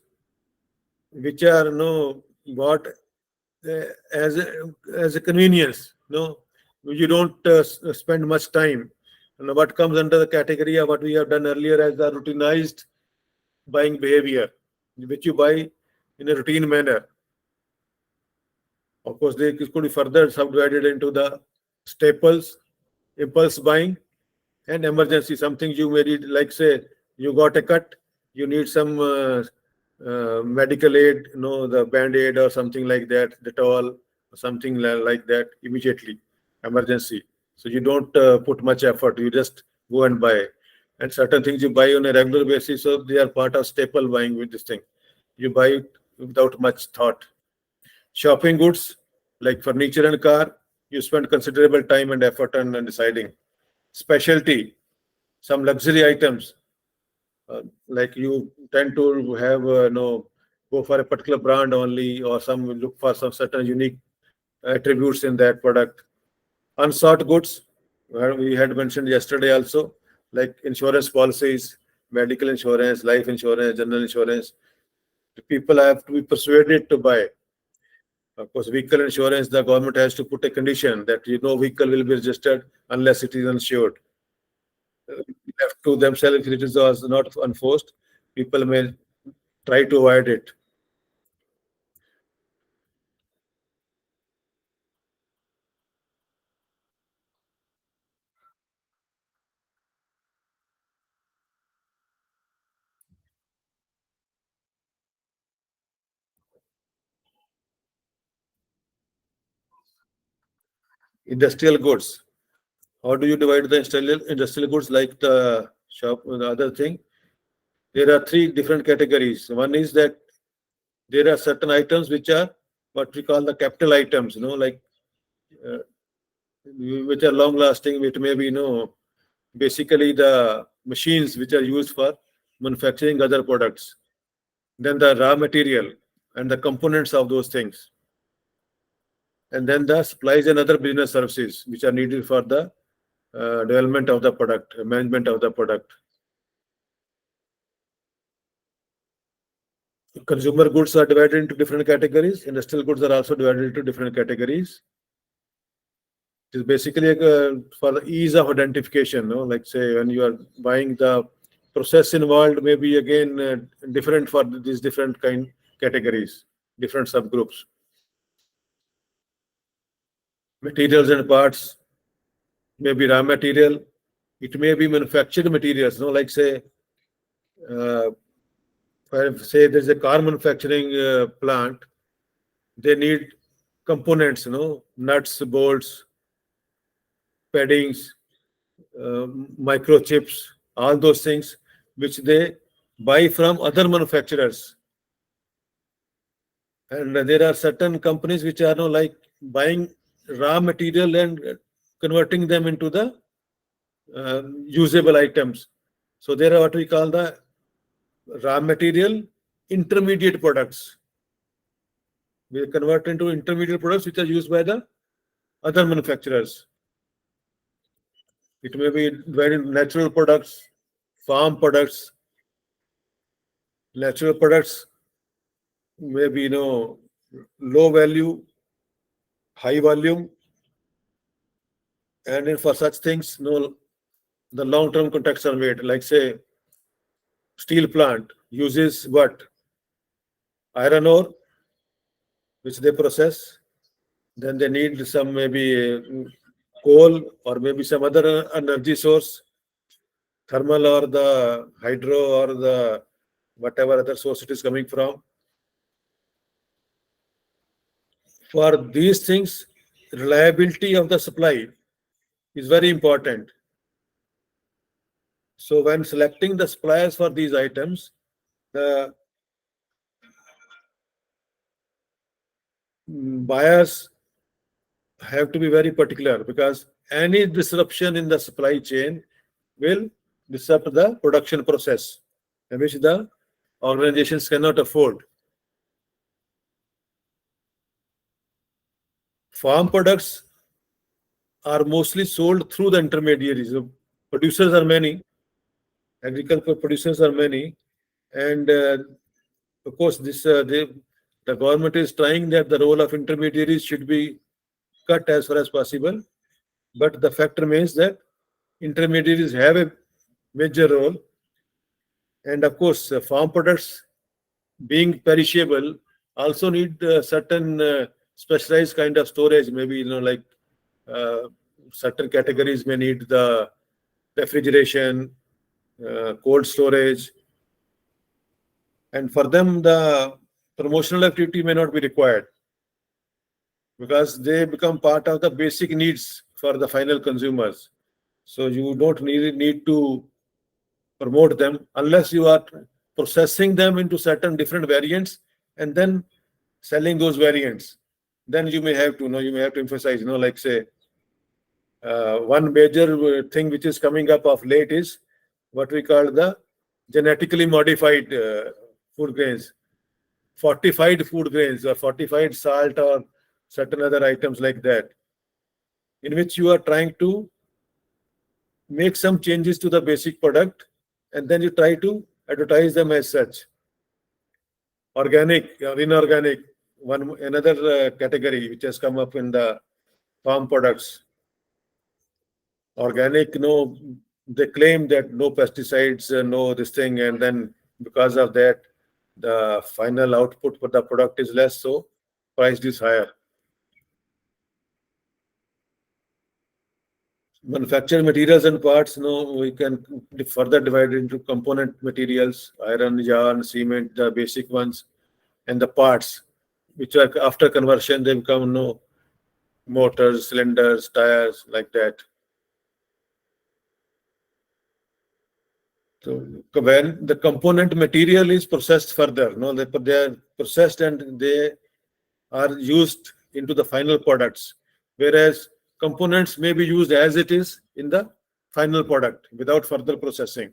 which are bought as a convenience. You don't spend much time. What comes under the category of what we have done earlier as the routinized buying behavior, which you buy in a routine manner. Of course, they could be further subdivided into the staples, impulse buying, and emergency. Something you may need, like say you got a cut, you need some medical aid, the band-aid or something like that, Dettol, or something like that immediately, emergency. So you don't put much effort, you just go and buy. And certain things you buy on a regular basis, so they are part of staple buying with this thing. You buy it without much thought. Shopping goods, like furniture and car, you spend considerable time and effort on deciding. Specialty, some luxury items, like you tend to have go for a particular brand only, or some look for some certain unique attributes in that product. Unsought goods, where we had mentioned yesterday also, like insurance policies, medical insurance, life insurance, general insurance. People have to be persuaded to buy. Of course, vehicle insurance, the government has to put a condition that vehicle will be registered unless it is insured. Left to themselves, if it is not enforced, people may try to avoid it. Industrial goods. How do you divide the industrial goods like the shop, the other thing? There are 3 different categories. One is that there are certain items which are what we call the capital items, like uh, which are long lasting, which may be, basically the machines which are used for manufacturing other products. Then the raw material and the components of those things. And then the supplies and other business services which are needed for the development of the product, management of the product. Consumer goods are divided into different categories. Industrial goods are also divided into different categories. It is basically for the ease of identification. No, like say when you are buying, the process involved may be again different for these different categories, different subgroups. Materials and parts may be raw material. It may be manufactured materials. No, like say, say there's a car manufacturing plant, they need components, nuts, bolts, paddings, microchips, all those things which they buy from other manufacturers. And there are certain companies which are like buying raw material and converting them into the usable items. So there are what we call the raw material intermediate products. We convert into intermediate products which are used by the other manufacturers. It may be very natural products, farm products. Natural products may be low value, high volume, and then for such things, the long-term contracts are made. Like say, steel plant uses what? Iron ore, which they process. Then they need some maybe coal or maybe some other energy source, thermal or the hydro or the whatever other source it is coming from. For these things, reliability of the supply is very important. So when selecting the suppliers for these items, the buyers have to be very particular, because any disruption in the supply chain will disrupt the production process, which the organizations cannot afford. Farm products are mostly sold through the intermediaries. So producers are many, agricultural producers are many, and of course, the government is trying that the role of intermediaries should be cut as far as possible. But the fact remains that intermediaries have a major role. And of course, farm products being perishable also need certain specialized kind of storage. Maybe, like certain categories may need the refrigeration, cold storage. And for them, the promotional activity may not be required, because they become part of the basic needs for the final consumers. So you don't need to promote them unless you are processing them into certain different variants and then selling those variants. Then you may have to emphasize, like say, one major thing which is coming up of late is what we call the genetically modified food grains, fortified food grains, or fortified salt, or certain other items like that, in which you are trying to make some changes to the basic product, and then you try to advertise them as such. Organic or inorganic, another category which has come up in the farm products. Organic, they claim that no pesticides, no this thing, and then because of that, the final output for the product is less, so price is higher. Manufactured materials and parts, we can further divide into component materials: iron, yarn, cement, the basic ones, and the parts, which are after conversion, they become motors, cylinders, tires, like that. So when the component material is processed further, they are processed and they are used into the final products, whereas components may be used as it is in the final product without further processing.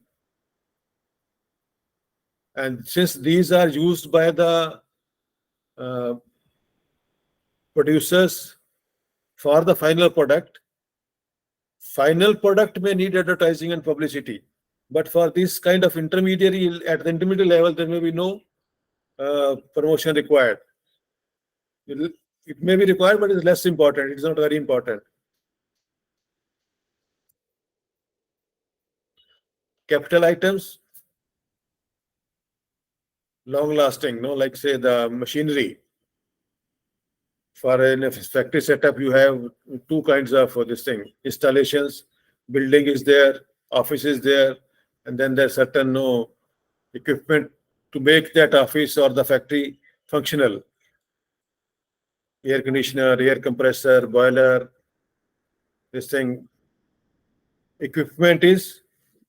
And since these are used by the producers for the final product may need advertising and publicity. But for this kind of intermediary, at the intermediate level, there may be no promotion required. It may be required, but it's less important. It's not very important. capital items, long lasting, no, like say the machinery. For a factory setup, you have two kinds of this thing: installations, building is there, office is there, and then there's certain no equipment to make that office or the factory functional. Air conditioner, air compressor, boiler. This thing, equipment is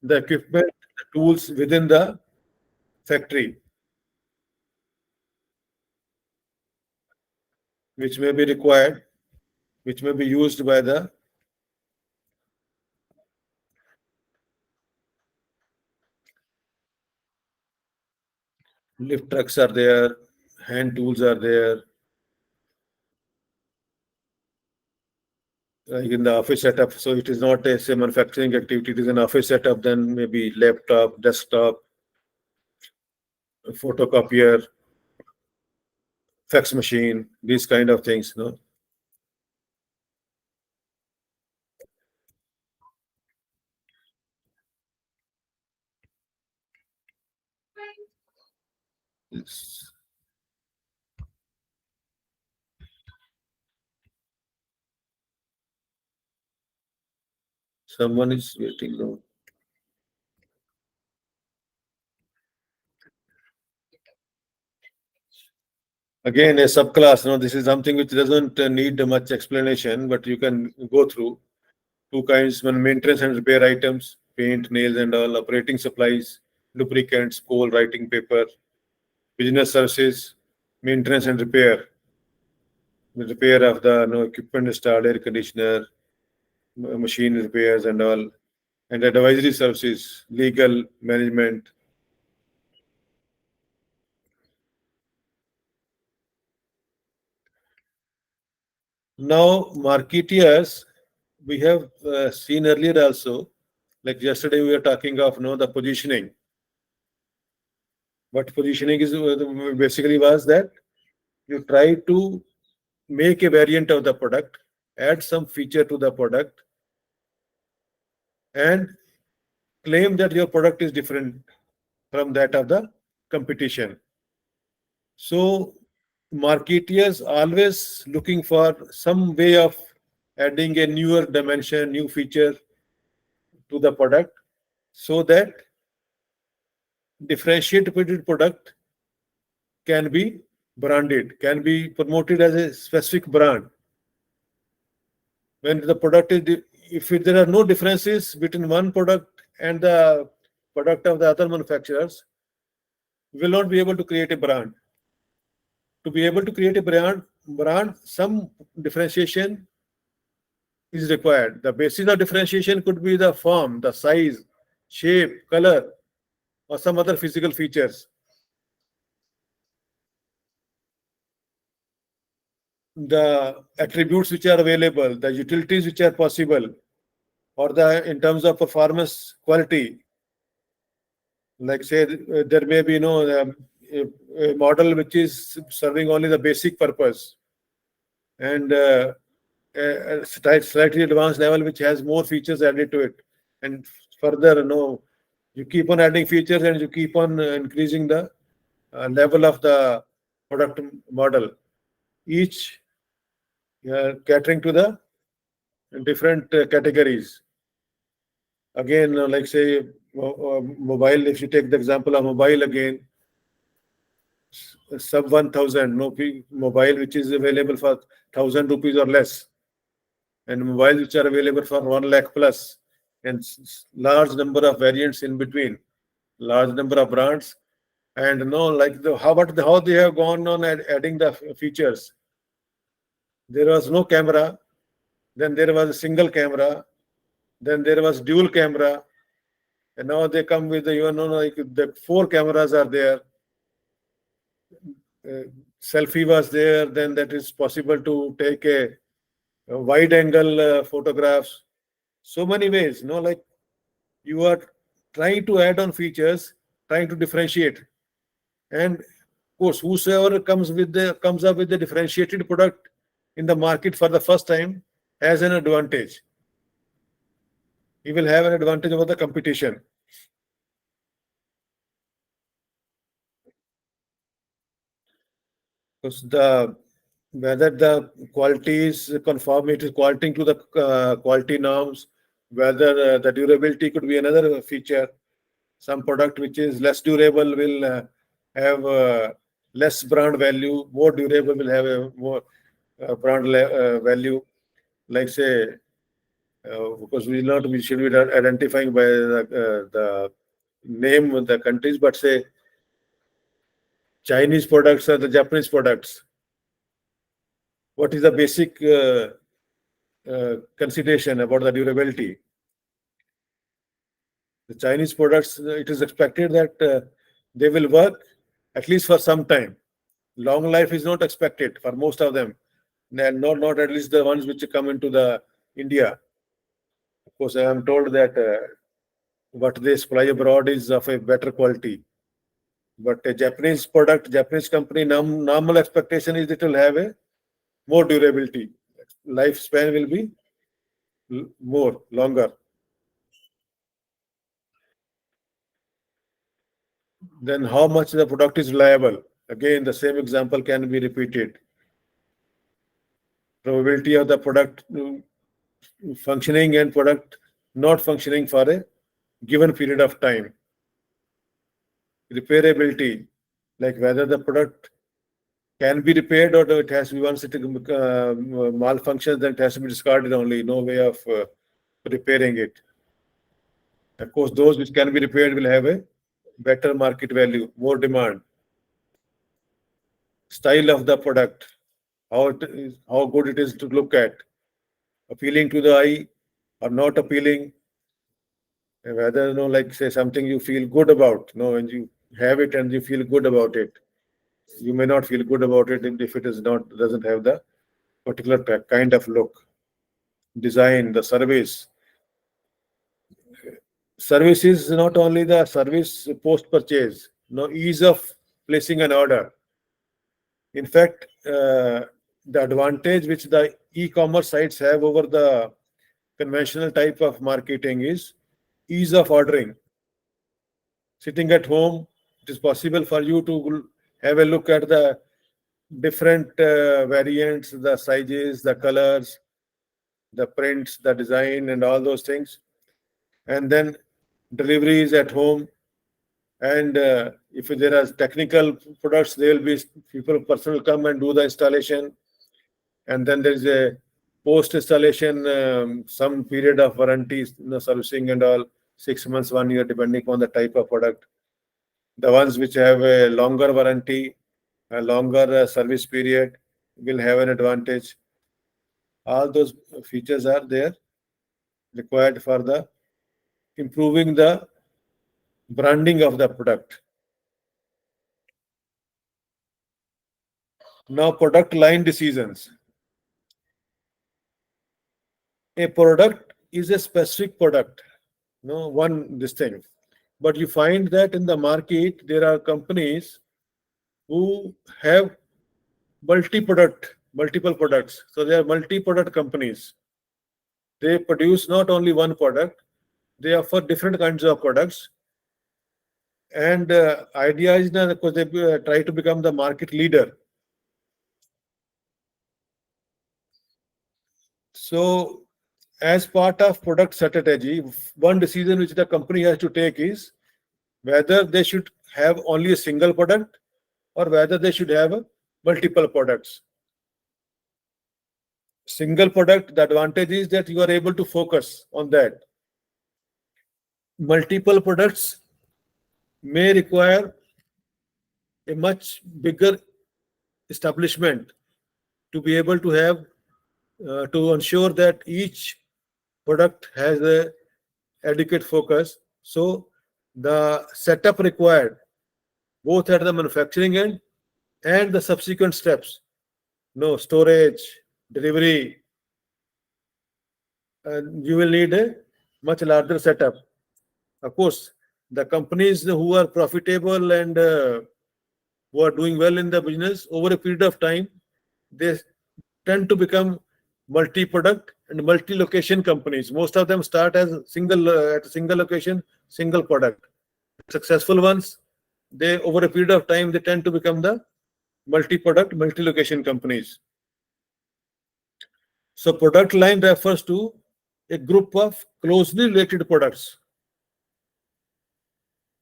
the equipment, the tools within the factory, which may be required, which may be used by the lift trucks are there, hand tools are there. Like in the office setup, so it is not a say manufacturing activity, it is an office setup, then maybe laptop, desktop, photocopier, fax machine, these kind of things, no? Yes. Someone is waiting now. Again, a subclass, no, this is something which doesn't need much explanation, but you can go through. Two kinds: one, maintenance and repair items, paint, nails, and all, operating supplies, lubricants, coal, writing paper, business services, maintenance and repair, the repair of the equipment installed, air conditioner, machine repairs, and all, and advisory services, legal, management. Now, marketeers, we have seen earlier also, like yesterday we were talking of the positioning. What positioning is basically was that you try to make a variant of the product, add some feature to the product, and claim that your product is different from that of the competition. So marketeers always looking for some way of adding a newer dimension, new feature to the product, so that differentiated product can be branded, can be promoted as a specific brand. When the product is, if there are no differences between one product and the product of the other manufacturers, we will not be able to create a brand. To be able to create a brand, some differentiation is required. The basis of differentiation could be the form, the size, shape, color, or some other physical features. The attributes which are available, the utilities which are possible, or the in terms of performance quality. Like say there may be a model which is serving only the basic purpose, and a slightly advanced level which has more features added to it, and further you keep on adding features and you keep on increasing the level of the product model, each catering to the different categories. Again, like say mobile, if you take the example of mobile again, sub 1000, mobile which is available for 1000 rupees or less, and mobiles which are available for 1 lakh plus, and large number of variants in between, large number of brands, and how they have gone on adding the features. There was no camera, then there was a single camera, then there was dual camera, and now they come with the 4 cameras are there. Selfie was there, then that is possible to take a wide angle photographs. So many ways, you are trying to add on features, trying to differentiate, and of course, whosoever comes up with the differentiated product in the market for the first time has an advantage. He will have an advantage over the competition. Because whether the quality is conformity, quality to the quality norms, whether the durability could be another feature. Some product which is less durable will have less brand value. More durable will have a more value. Like say, because we should be identifying by the name of the countries, but say Chinese products or the Japanese products. What is the basic consideration about the durability? The Chinese products, it is expected that they will work at least for some time. Long life is not expected for most of them, and not at least the ones which come into the India. Of course, I am told that what they supply abroad is of a better quality. But a Japanese product, Japanese company, normal expectation is it will have a more durability. Lifespan will be more, longer. Then how much the product is reliable? Again, the same example can be repeated. Probability of the product functioning and product not functioning for a given period of time. Repairability, like whether the product can be repaired or it has to be, once it malfunctions, then it has to be discarded only. No way of repairing it. Of course, those which can be repaired will have a better market value, more demand. Style of the product, how good it is to look at, appealing to the eye or not appealing, whether like say something you feel good about, when you have it and you feel good about it. You may not feel good about it if it doesn't have the particular kind of look, design, the service. Service is not only the service post purchase, ease of placing an order. In fact, the advantage which the e-commerce sites have over the conventional type of marketing is ease of ordering. Sitting at home, it is possible for you to have a look at the different variants, the sizes, the colors, the prints, the design, and all those things. And then deliveries at home. And if there are technical products, there will be person will come and do the installation. And then there is a post-installation, some period of warranty, servicing and all, 6 months, 1 year, depending on the type of product. The ones which have a longer warranty, a longer service period will have an advantage. All those features are there required for the improving the branding of the product. Now, product line decisions. A product is a specific product, this thing. But you find that in the market, there are companies who have multiple products. So they are multi-product companies. They produce not only one product, they offer different kinds of products. And idea is that because they try to become the market leader. So as part of product strategy, one decision which the company has to take is whether they should have only a single product or whether they should have multiple products. Single product, the advantage is that you are able to focus on that. Multiple products may require a much bigger establishment to be able to have to ensure that each product has a adequate focus. So the setup required both at the manufacturing end and the subsequent steps, storage, delivery, you will need a much larger setup. Of course, the companies who are profitable and who are doing well in the business, over a period of time, they tend to become multi-product and multi-location companies. Most of them start as at a single location, single product. Successful ones, they over a period of time, they tend to become the multi-product, multi-location companies. So product line refers to a group of closely related products.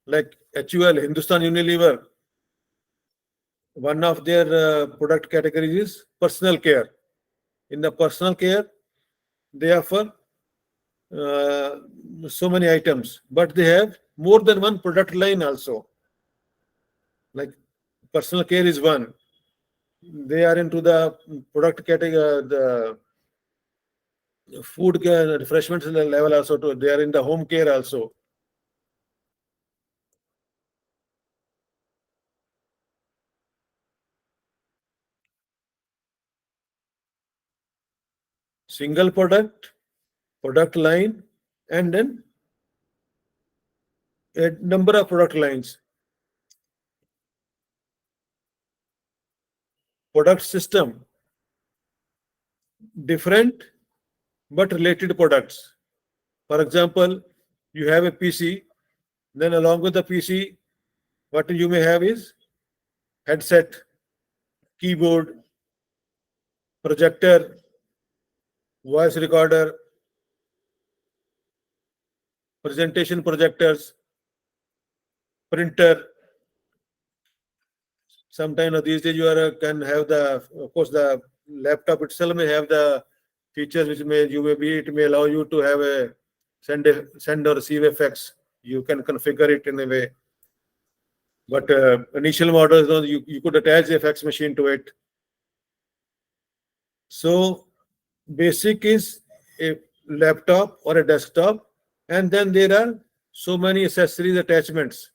Like HUL, Hindustan Unilever, one of their product categories is personal care. In the personal care, they offer so many items, but they have more than one product line also. Like personal care is one. They are into the product category, the food care, refreshments level also too. They are in the home care also. Single product, product line, and then a number of product lines. Product system, different but related products. For example, you have a PC, then along with the PC, what you may have is headset, keyboard, projector, voice recorder, presentation projectors, printer. Sometimes these days can have of course, the laptop itself may have the features which it may allow you to have a send or receive effects. You can configure it in a way. But initial models, you could attach the effects machine to it. So basic is a laptop or a desktop, and then there are so many accessories attachments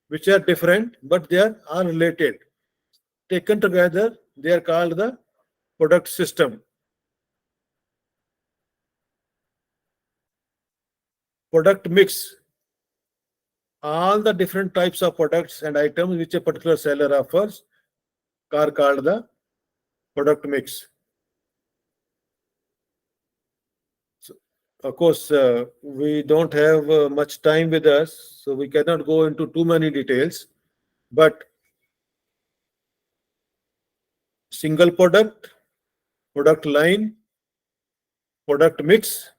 which are different, but they are all related. Taken together, they are called the product system. Product mix. All the different types of products and items which a particular seller offers are called the product mix. So, of course, we don't have much time with us, so we cannot go into too many details. But single product, product line, product mix,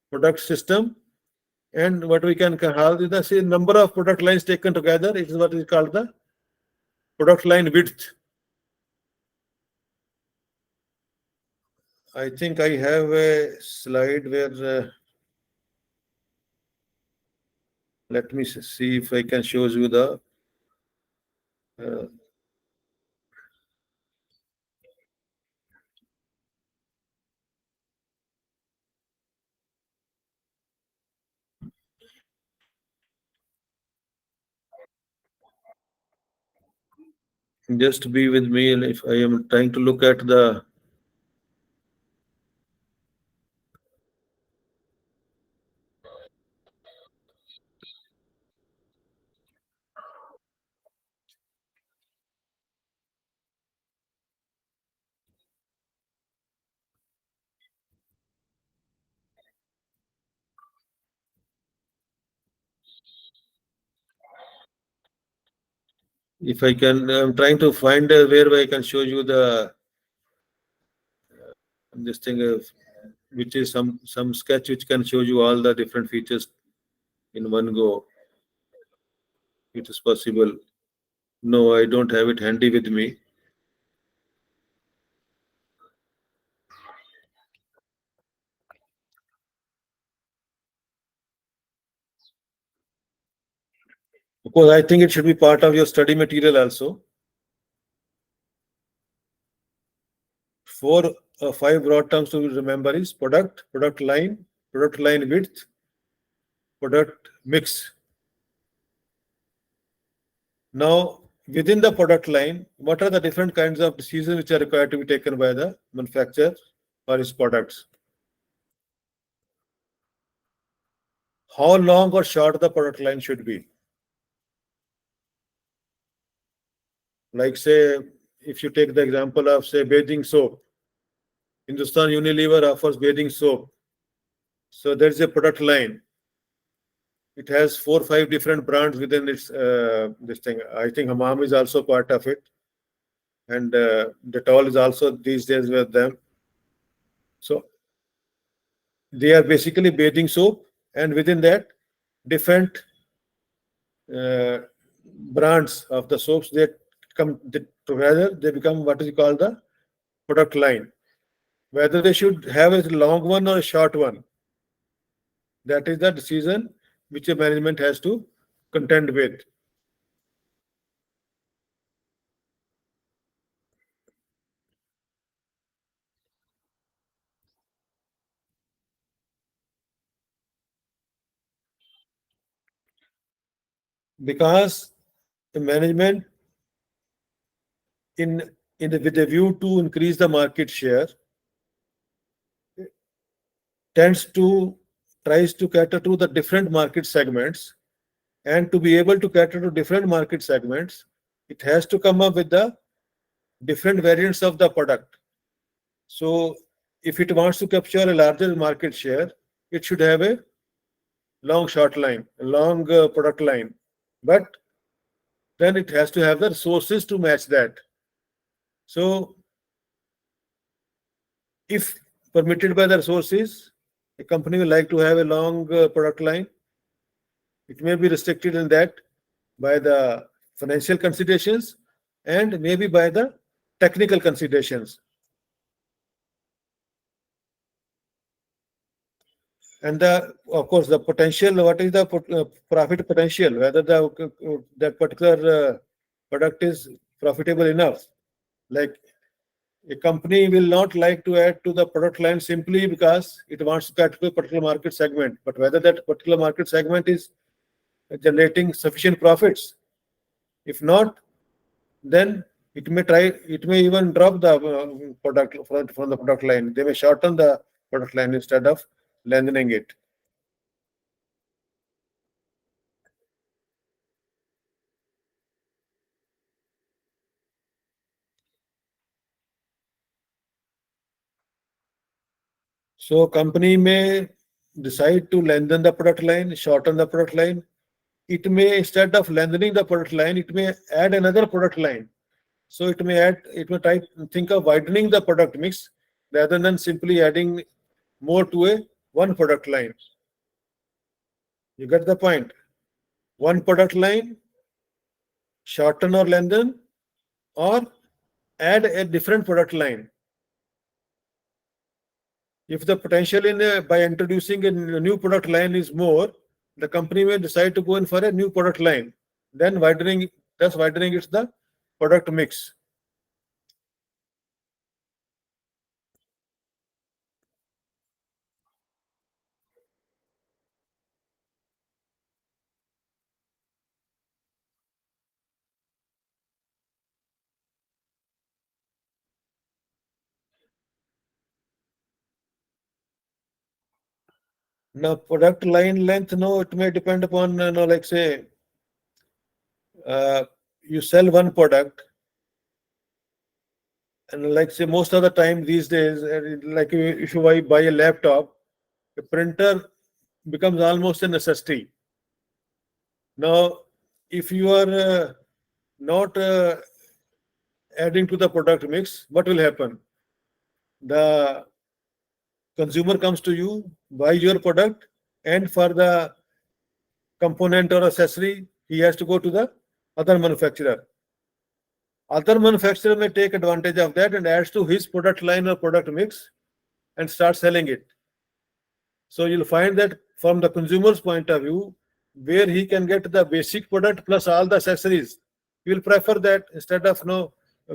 product system, and what we can call the number of product lines taken together. It is what is called the product line width. I think I have a slide where let me see if I can show you the just be with me. If I am trying to look at the if I can, I'm trying to find where I can show you the this thing which is some sketch which can show you all the different features in one go. It is possible. No, I don't have it handy with me. Of course, I think it should be part of your study material also. 4 or 5 broad terms to remember is product, product line width, product mix. Now, within the product line, what are the different kinds of decisions which are required to be taken by the manufacturer for his products? How long or short the product line should be? Like say, if you take the example of say bathing soap, Hindustan Unilever offers bathing soap. So there's a product line. It has 4 or 5 different brands within its this thing. I think Hammam is also part of it. and Dettol is also these days with them. So they are basically bathing soap, and within that, different uh, brands of the soaps together. They become what is called the product line. Whether they should have a long one or a short one, that is the decision which the management has to contend with. Because the management, in with a view to increase the market share, tends to tries to cater to the different market segments, and to be able to cater to different market segments, it has to come up with the different variants of the product. So if it wants to capture a larger market share, it should have a long short line, a long product line, but then it has to have the resources to match that. So if permitted by the resources, a company will like to have a long product line. It may be restricted in that by the financial considerations and maybe by the technical considerations. And of course, the potential, what is the profit potential, whether that particular product is profitable enough. Like a company will not like to add to the product line simply because it wants to cater to a particular market segment, but whether that particular market segment is generating sufficient profits. If not, then it may even drop the product from the product line. They may shorten the product line instead of lengthening it. So company may decide to lengthen the product line, shorten the product line. It may, instead of lengthening the product line, it may add another product line. So it may think of widening the product mix rather than simply adding more to a one product line. You get the point? One product line, shorten or lengthen, or add a different product line. If the potential by introducing a new product line is more, the company may decide to go in for a new product line, then thus widening its the product mix. Now, product line length, no, it may depend upon, like say, you sell one product, and like say, most of the time these days, like if you buy a laptop, a printer becomes almost a necessity. Now, if you are not adding to the product mix, what will happen? The consumer comes to you, buys your product, and for the component or accessory, he has to go to the other manufacturer. Other manufacturer may take advantage of that and adds to his product line or product mix and start selling it. So you'll find that from the consumer's point of view, where he can get the basic product plus all the accessories, he will prefer that instead of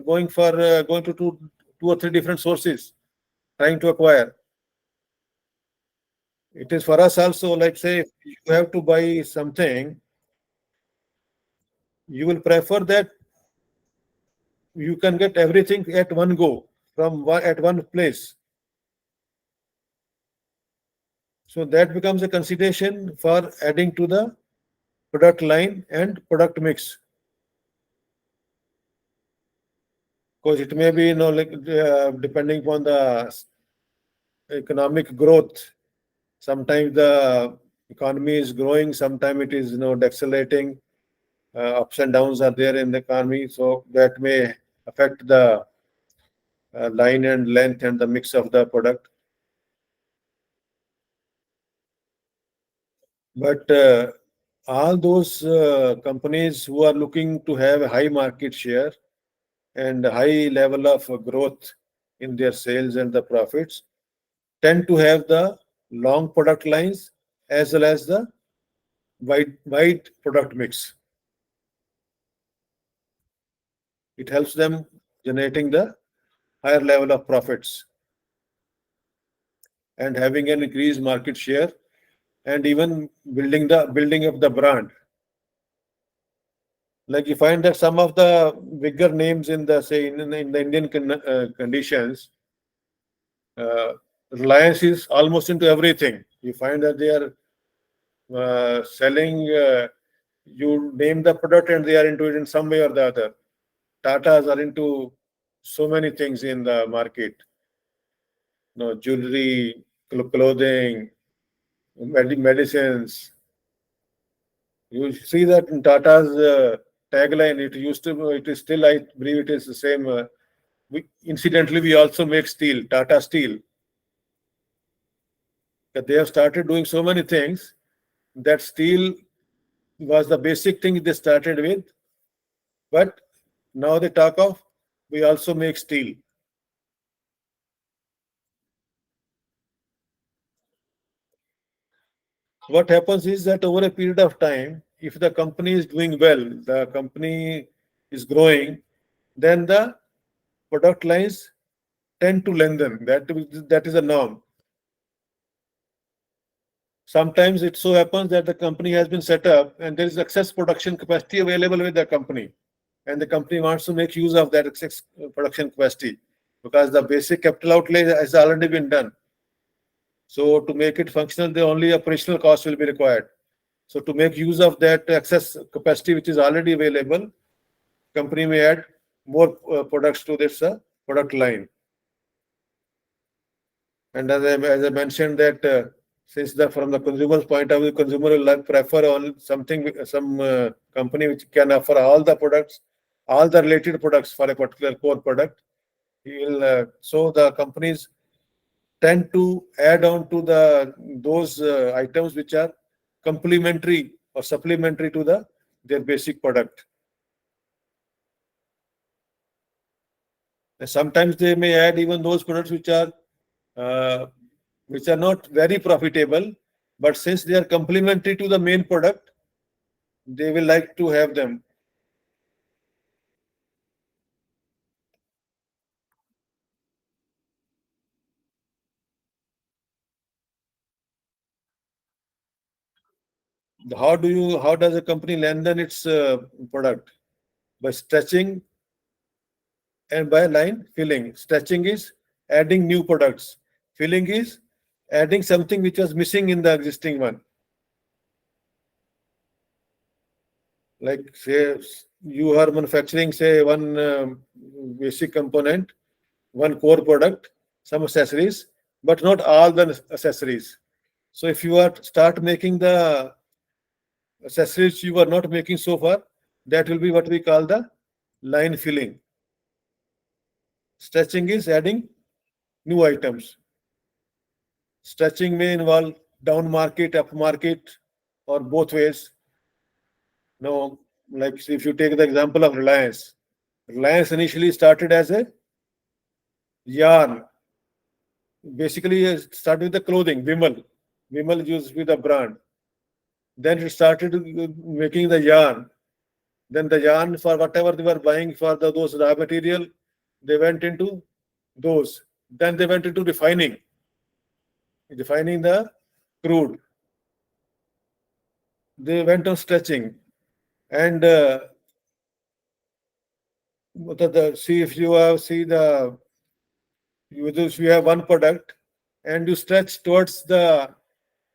going to two or three different sources trying to acquire. It is for us also, like say, if you have to buy something, you will prefer that you can get everything at one go at one place. So that becomes a consideration for adding to the product line and product mix. Because it may be, like depending upon the economic growth. Sometimes the economy is growing, sometimes it is decelerating. Ups and downs are there in the economy, so that may affect the line and length and the mix of the product. But all those companies who are looking to have a high market share and a high level of growth in their sales and the profits tend to have the long product lines as well as the wide product mix. It helps them generating the higher level of profits and having an increased market share and even building of the brand. Like you find that some of the bigger names in the say in the Indian conditions, Reliance is almost into everything. You find that they are selling. You name the product and they are into it in some way or the other. Tatas are into so many things in the market. Jewelry, clothing, medicines. You see that in Tata's tagline. It is still, I believe, it is the same. Incidentally, we also make steel, Tata Steel. That they have started doing so many things that steel was the basic thing they started with, but now they talk of we also make steel. What happens is that over a period of time, if the company is doing well, the company is growing, then the product lines tend to lengthen. That is a norm. Sometimes it so happens that the company has been set up and there is excess production capacity available with the company, and the company wants to make use of that excess production capacity because the basic capital outlay has already been done. So to make it functional, the only operational cost will be required. So to make use of that excess capacity which is already available, company may add more products to this product line. And as I mentioned that since from the consumer's point of view, consumer will prefer on some company which can offer all the products, all the related products for a particular core product. So the companies tend to add on to those items which are complementary or supplementary to their basic product. And sometimes they may add even those products which are not very profitable, but since they are complementary to the main product, they will like to have them. How does a company lengthen its product? By stretching and by line filling. Stretching is adding new products. Filling is adding something which was missing in the existing one. Like say you are manufacturing say one basic component, one core product, some accessories, but not all the accessories. So if you are start making the accessories you are not making so far, that will be what we call the line filling. Stretching is adding new items. Stretching may involve down market, up market, or both ways. Now, like if you take the example of Reliance, Reliance initially started as a yarn. Basically, it started with the clothing, Vimal. Vimal used to be the brand. Then it started making the yarn. Then the yarn for whatever they were buying for those raw material, they went into those. Then they went into refining the crude. They went on stretching. And see if you have one product and you stretch towards the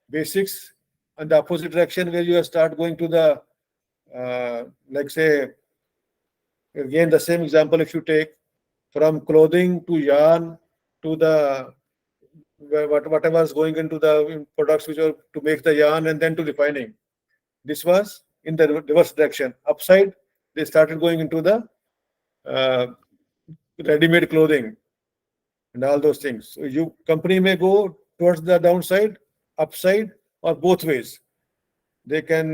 basics and the opposite direction where you start going to the like say again the same example, if you take from clothing to yarn to the whatever is going into the products which are to make the yarn and then to refining. This was in the reverse direction. Upside, they started going into the ready-made clothing and all those things. So you company may go towards the downside, upside, or both ways. They can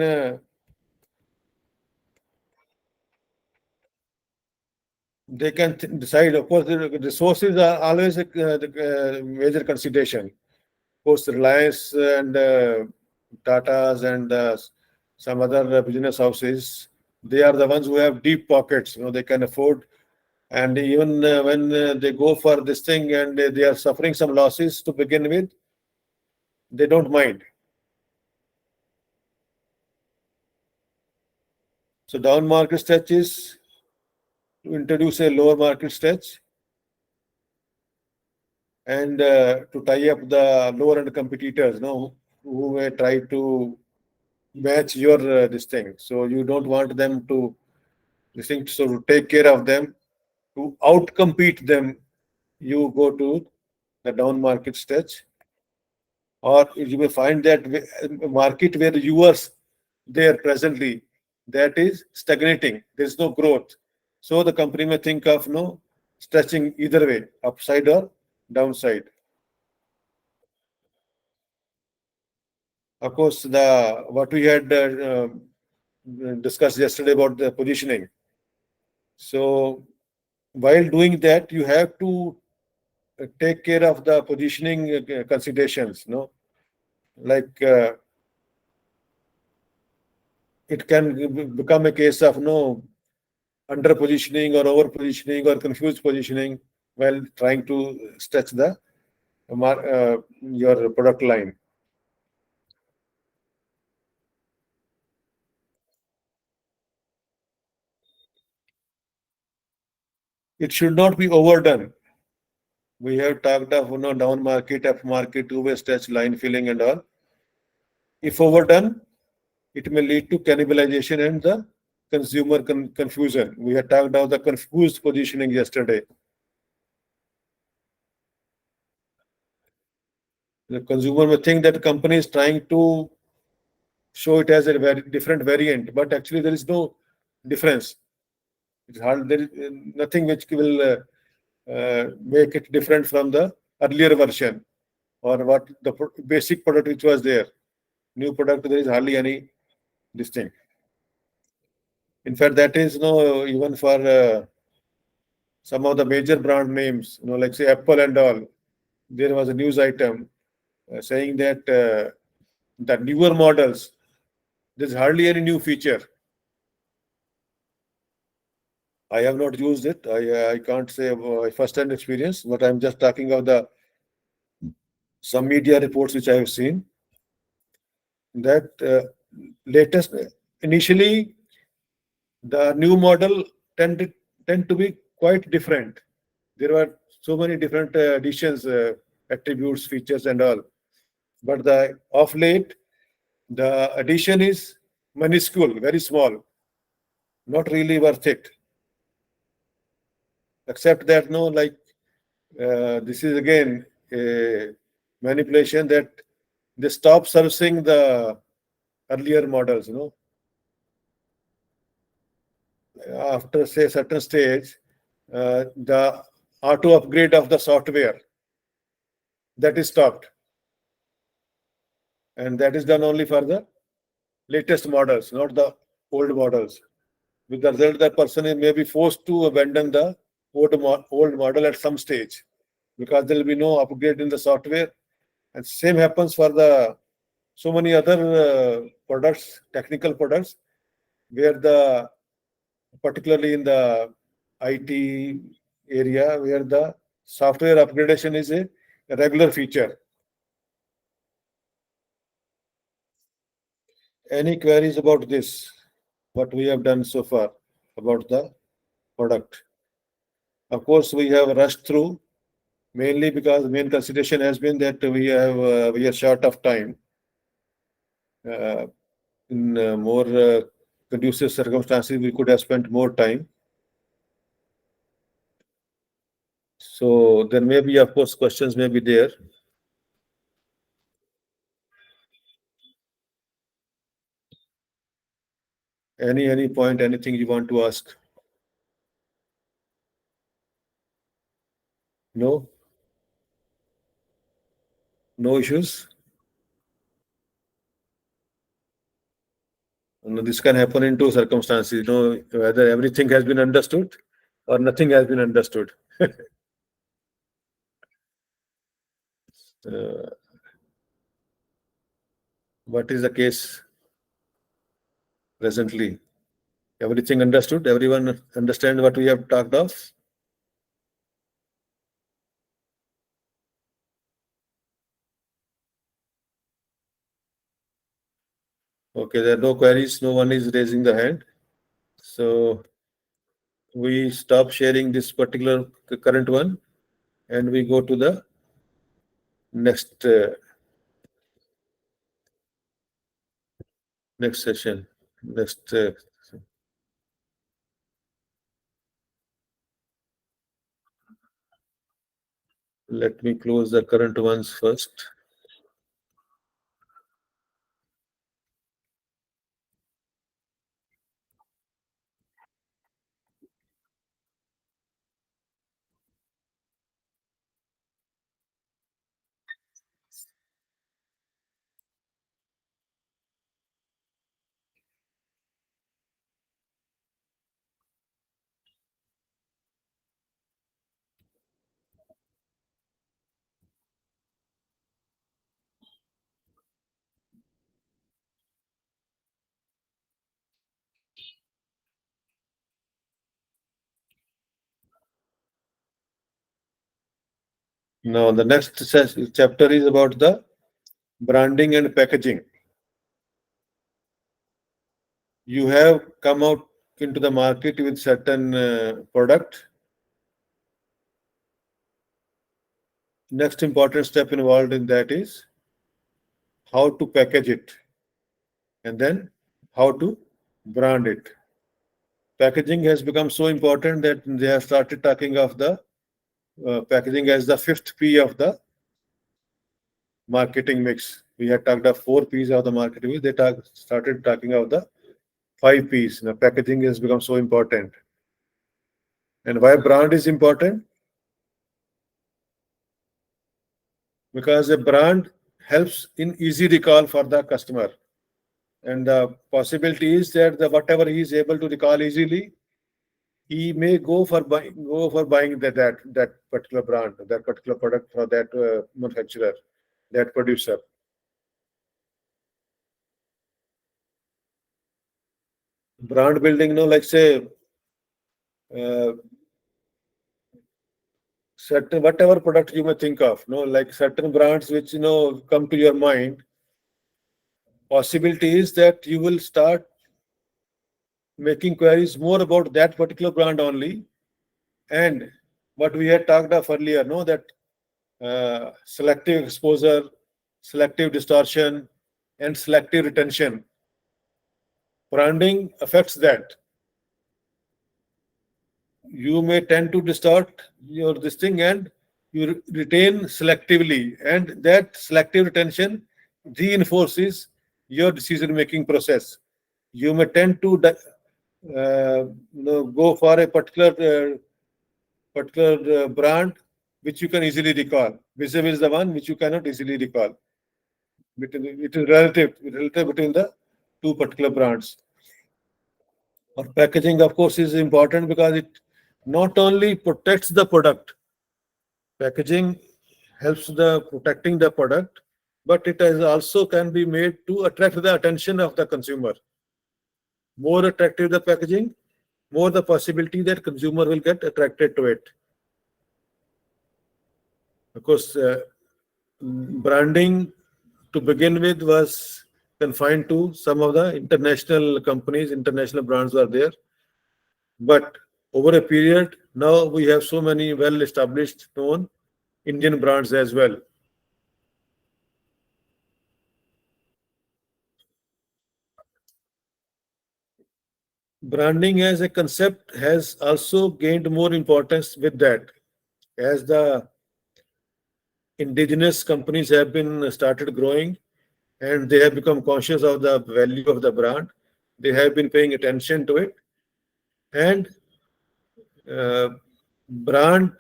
decide. Of course, the resources are always the major consideration. Of course, Reliance and Tata's and some other business houses, they are the ones who have deep pockets. They can afford. And even when they go for this thing and they are suffering some losses to begin with, they don't mind. So down market stretch is to introduce a lower market stretch and to tie up the lower end competitors, who may try to match your this thing. So you don't want them to this thing. So to take care of them, to outcompete them, you go to the down market stretch, or you may find that market where you are there presently, that is stagnating. There is no growth. So the company may think of stretching either way, upside or downside. Of course, the what we had discussed yesterday about the positioning. So while doing that, you have to take care of the positioning considerations. Like it can become a case of under positioning or over positioning or confused positioning while trying to stretch the your product line. It should not be overdone. We have talked of down market, up market, two-way stretch, line filling, and all. If overdone, it may lead to cannibalization and the consumer confusion. We had talked about the confused positioning yesterday. The consumer may think that the company is trying to show it as a very different variant, but actually there is no difference. It's hard, there is nothing which will make it different from the earlier version or what the basic product which was there. New product, there is hardly any distinct. In fact, that is even for some of the major brand names, like say Apple and all. There was a news item saying that the newer models, there's hardly any new feature. I have not used it. I can't say first-hand experience, but I'm just talking of the some media reports which I have seen. That latest initially the new model tend to be quite different. There were so many different additions, attributes, features, and all. But the of late, the addition is minuscule, very small, not really worth it. Except that like this is again a manipulation that they stop servicing the earlier models. After say certain stage, the auto upgrade of the software that is stopped, and that is done only for the latest models, not the old models. With the result, that person may be forced to abandon the old model at some stage because there will be no upgrade in the software. And same happens for the so many other products, technical products, where the particularly in the IT area, where the software upgradation is a regular feature. Any queries about this? What we have done so far about the product? Of course, we have rushed through mainly because the main consideration has been that we are short of time. In more conducive circumstances, we could have spent more time. So there may be, of course, questions may be there. Any point, anything you want to ask? No? No issues? No, this can happen in two circumstances. Whether everything has been understood or nothing has been understood. Uh, what is the case presently? Everything understood? Everyone understand what we have talked of? Okay, there are no queries. No one is raising the hand. So we stop sharing this particular current one and we go to the next next session. Next. Let me close the current ones first. Now the next chapter is about the branding and packaging. You have come out into the market with certain product. Next important step involved in that is how to package it and then how to brand it. Packaging has become so important that they have started talking of the packaging as the fifth P of the marketing mix. We had talked of 4 Ps of the marketing mix. They started talking of the 5 Ps. Now, packaging has become so important. And why brand is important? Because a brand helps in easy recall for the customer. And the possibility is that whatever he is able to recall easily, he may go for buying that particular brand, that particular product for that manufacturer, that producer. Brand building, like say, certain whatever product you may think of, like certain brands which come to your mind. Possibility is that you will start making queries more about that particular brand only, and what we had talked of earlier, that selective exposure, selective distortion, and selective retention. Branding affects that. You may tend to distort this thing and you retain selectively, and that selective retention reinforces your decision-making process. You may tend to go for a particular brand which you can easily recall, vis-a-vis the one which you cannot easily recall. It is relative between the two particular brands. Or packaging, of course, is important because it not only protects the product. Packaging helps the protecting the product, but it is also can be made to attract the attention of the consumer. More attractive the packaging, more the possibility that consumer will get attracted to it. Of course, branding to begin with was confined to some of the international companies, international brands were there. But over a period, now we have so many well-established, known Indian brands as well. Branding as a concept has also gained more importance with that, as the indigenous companies have been started growing and they have become conscious of the value of the brand. They have been paying attention to it, and brand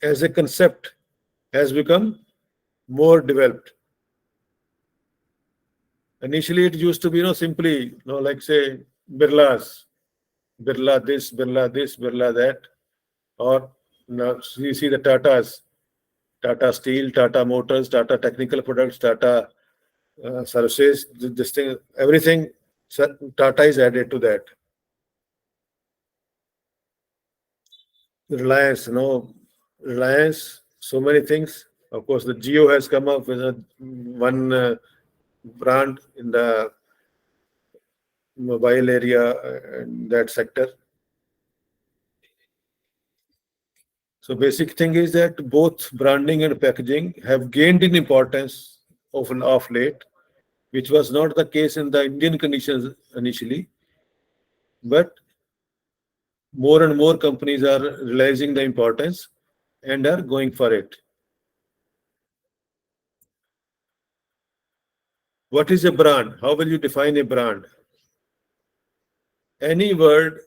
as a concept has become more developed. Initially, it used to be, simply, like say Birlas, Birla this, Birla this, Birla that, or now you see the Tatas, Tata Steel, Tata Motors, Tata Technical Products, Tata Services, this thing, everything, Tata is added to that. Reliance, Reliance, so many things. Of course, the Geo has come up with one brand in the mobile area, in that sector. So basic thing is that both branding and packaging have gained in importance of late, which was not the case in the Indian conditions initially. But more and more companies are realizing the importance and are going for it. What is a brand? How will you define a brand? Any word,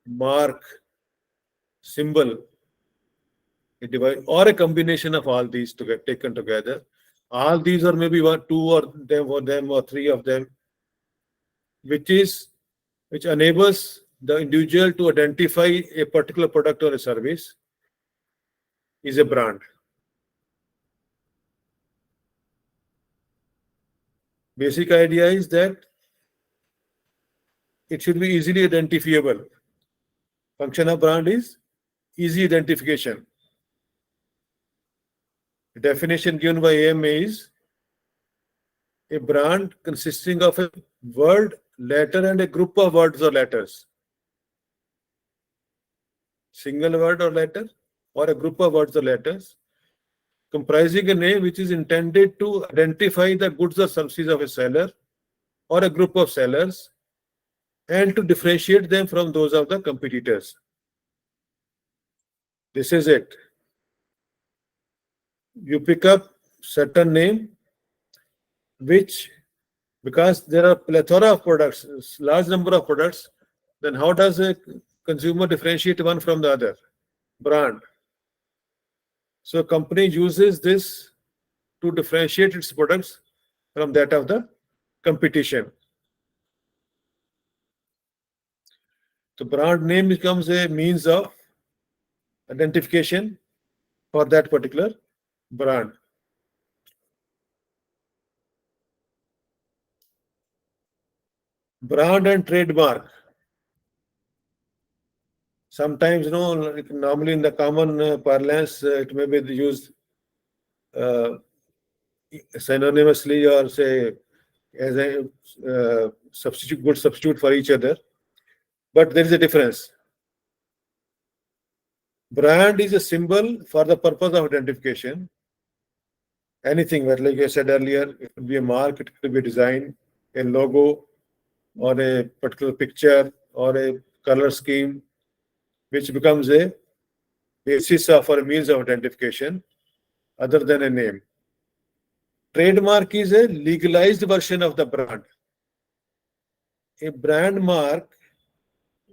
mark, symbol, or a combination of all these taken together. All these, or maybe one, two or them or three of them, which enables the individual to identify a particular product or a service, is a brand. Basic idea is that it should be easily identifiable. Function of brand is easy identification. The definition given by AMA is a brand consisting of a word, letter, and a group of words or letters. Single word or letter, or a group of words or letters, comprising a name which is intended to identify the goods or services of a seller or a group of sellers, and to differentiate them from those of the competitors. This is it. You pick up certain name, which, because there are plethora of products, large number of products, then how does a consumer differentiate one from the other? Brand. So a company uses this to differentiate its products from that of the competition. The brand name becomes a means of identification for that particular brand. Brand and trademark. Sometimes, like normally in the common parlance, it may be used synonymously, or say as a good substitute for each other. But there is a difference. Brand is a symbol for the purpose of identification. Anything, like I said earlier, it could be a mark, it could be a design, a logo, or a particular picture, or a color scheme, which becomes a basis or a means of identification other than a name. Trademark is a legalized version of the brand. A brand mark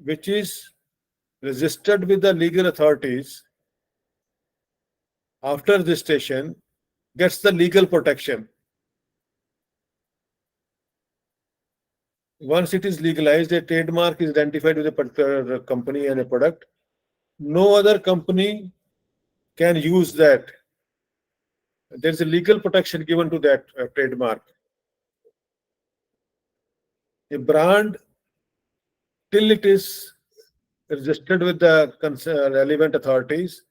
which is registered with the legal authorities after registration gets the legal protection. Once it is legalized, a trademark is identified with a particular company and a product. No other company can use that. There is a legal protection given to that trademark. A brand, till it is registered with the relevant authorities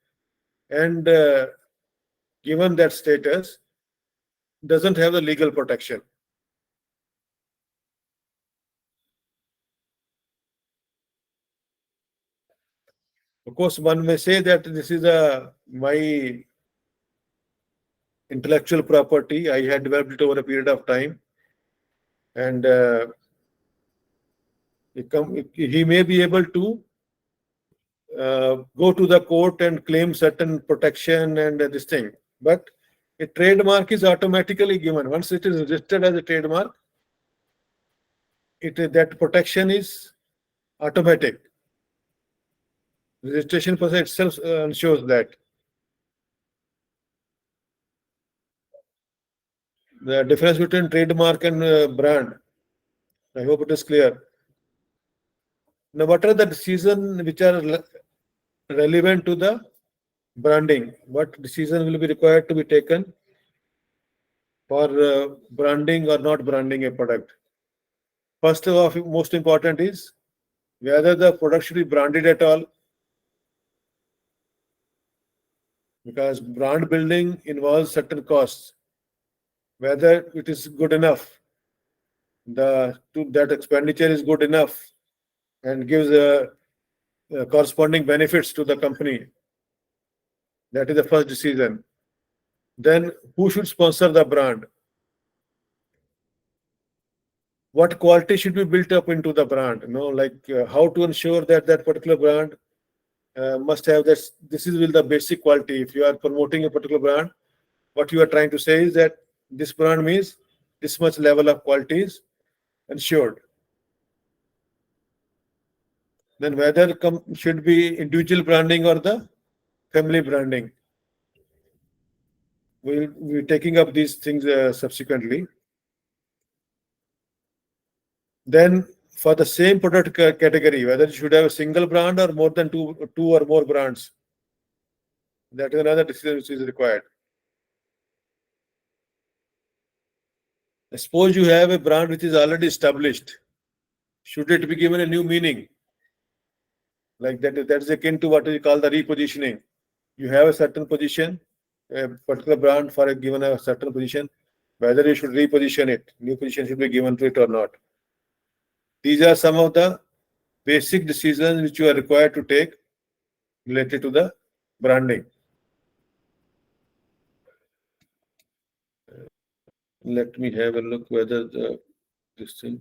and given that status, doesn't have the legal protection. Of course, one may say that this is my intellectual property. I had developed it over a period of time, and he may be able to go to the court and claim certain protection and this thing. But a trademark is automatically given. Once it is registered as a trademark, that protection is automatic. Registration process itself ensures that. the difference between trademark and brand. I hope it is clear. Now, what are the decisions which are relevant to the branding? What decision will be required to be taken for branding or not branding a product? First of all, most important is whether the product should be branded at all, because brand building involves certain costs. Whether it is good enough, that expenditure is good enough and gives corresponding benefits to the company. That is the first decision. Then, who should sponsor the brand? What quality should be built up into the brand? How to ensure that that particular brand must have this. This is the basic quality. If you are promoting a particular brand, what you are trying to say is that this brand means this much level of quality is ensured. Then whether should be individual branding or the family branding. We'll be taking up these things subsequently. Then for the same product category, whether it should have a single brand or more than two or more brands. That is another decision which is required. Suppose you have a brand which is already established. Should it be given a new meaning? Like that is akin to what we call the repositioning. You have a certain position, a particular brand for given a certain position, whether you should reposition it, new position should be given to it or not. These are some of the basic decisions which you are required to take related to the branding. Let me have a look whether this thing.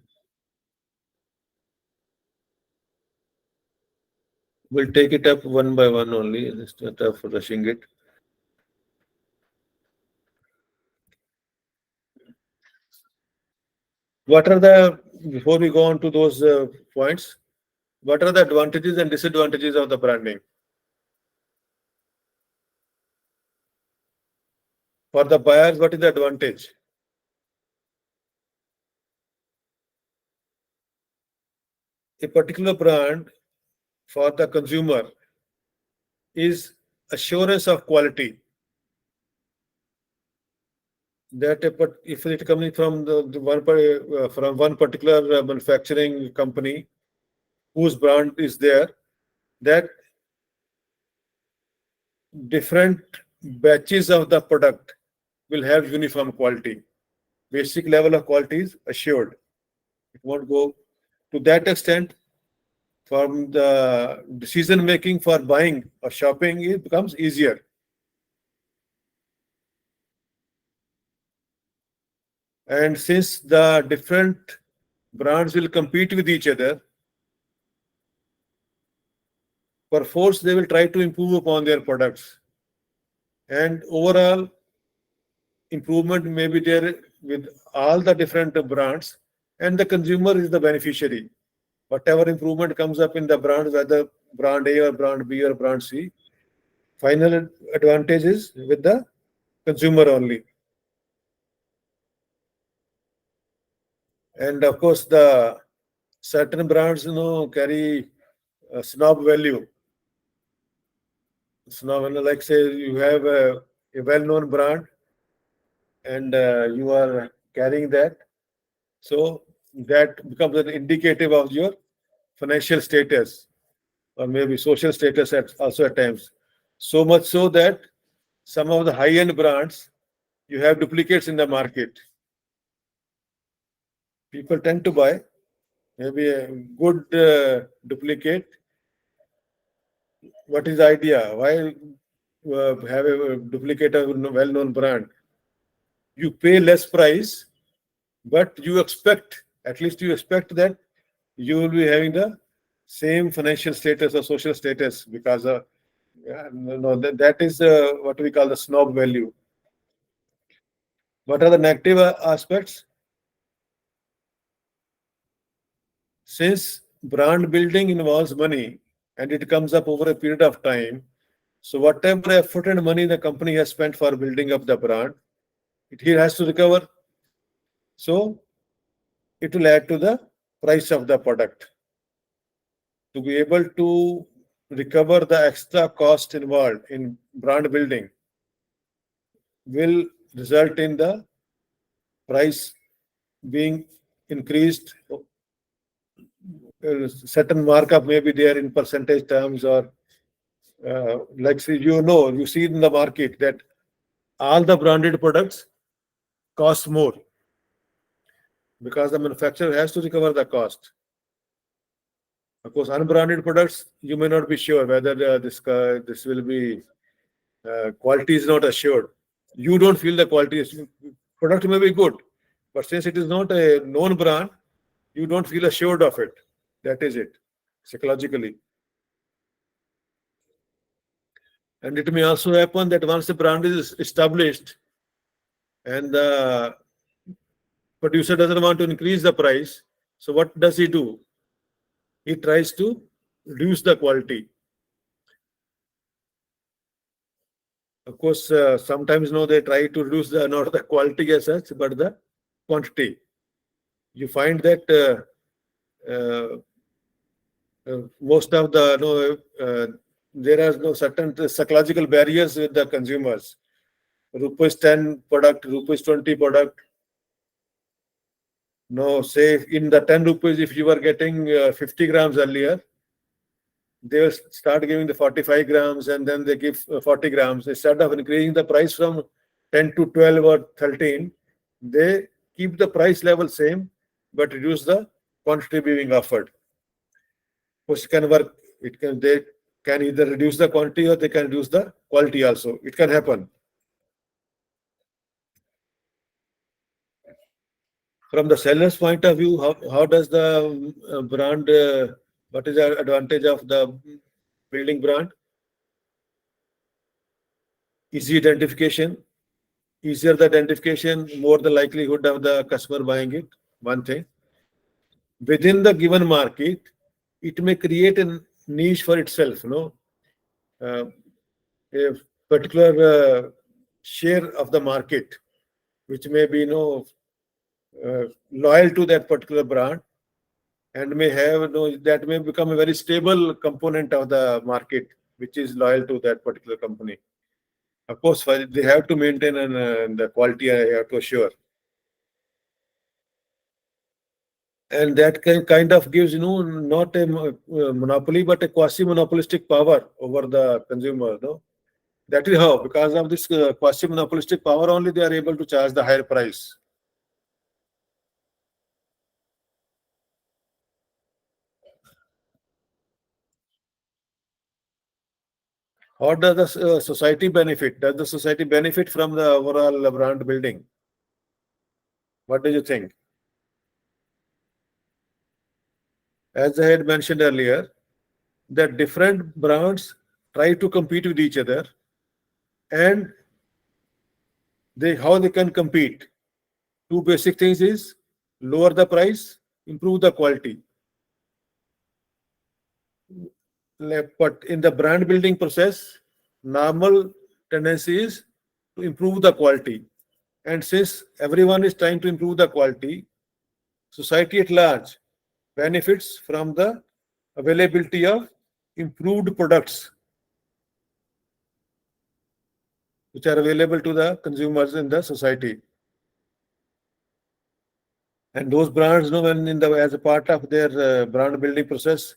We'll take it up one by one only instead of rushing it. Before we go on to those points, what are the advantages and disadvantages of the branding? For the buyers, what is the advantage? A particular brand for the consumer is assurance of quality. That if it coming from from one particular manufacturing company whose brand is there, that different batches of the product will have uniform quality. Basic level of quality is assured. It won't go to that extent. From the decision making for buying or shopping, it becomes easier. And since the different brands will compete with each other, perforce they will try to improve upon their products. And overall improvement may be there with all the different brands, and the consumer is the beneficiary. Whatever improvement comes up in the brand, whether brand A or brand B or brand C, final advantage is with the consumer only. And of course, the certain brands, carry a snob value. Snob, like say you have a well-known brand, and you are carrying that, so that becomes an indicative of your financial status or maybe social status also at times. So much so that some of the high-end brands, you have duplicates in the market. People tend to buy maybe a good duplicate. What is the idea? Why have a duplicate of a well-known brand? You pay less price, but you expect that you will be having the same financial status or social status because that is what we call the snob value. What are the negative aspects? Since brand building involves money and it comes up over a period of time, so whatever effort and money the company has spent for building up the brand, it here has to recover So it will add to the price of the product. To be able to recover the extra cost involved in brand building will result in the price being increased. Certain markup may be there in percentage terms, or like say, you see in the market that all the branded products cost more because the manufacturer has to recover the cost. Of course, unbranded products, you may not be sure whether this will be quality is not assured. You don't feel the quality product may be good, but since it is not a known brand, you don't feel assured of it. That is it, psychologically. And it may also happen that once the brand is established and the producer doesn't want to increase the price, so what does he do? He tries to reduce the quality. Of course, sometimes they try to reduce not the quality as such, but the quantity. You find that most of the there are no certain psychological barriers with the consumers. Rupees 10 product, rupees 20 product. No, say in the 10 rupees, if you were getting 50 grams earlier, they will start giving the 45 grams and then they give 40 grams. Instead of increasing the price from 10 to 12 or 13, they keep the price level same but reduce the quantity being offered. Which can work. They can either reduce the quantity or they can reduce the quality also. It can happen. From the seller's point of view, how does the brand, what is the advantage of the building brand? Easy identification. Easier the identification, more the likelihood of the customer buying it. One thing. Within the given market, it may create a niche for itself. A particular share of the market, which may be loyal to that particular brand, and may have that may become a very stable component of the market, which is loyal to that particular company. Of course, they have to maintain the quality. I have to assure, and that kind of gives not a monopoly but a quasi-monopolistic power over the consumer. That is how, because of this quasi-monopolistic power only, they are able to charge the higher price. How does the society benefit? Does the society benefit from the overall brand building? What do you think? As I had mentioned earlier, that different brands try to compete with each other, and how they can compete. Two basic things is lower the price, improve the quality. But in the brand building process, normal tendency is to improve the quality. And since everyone is trying to improve the quality, society at large benefits from the availability of improved products which are available to the consumers in the society. And those brands, as a part of their brand building process,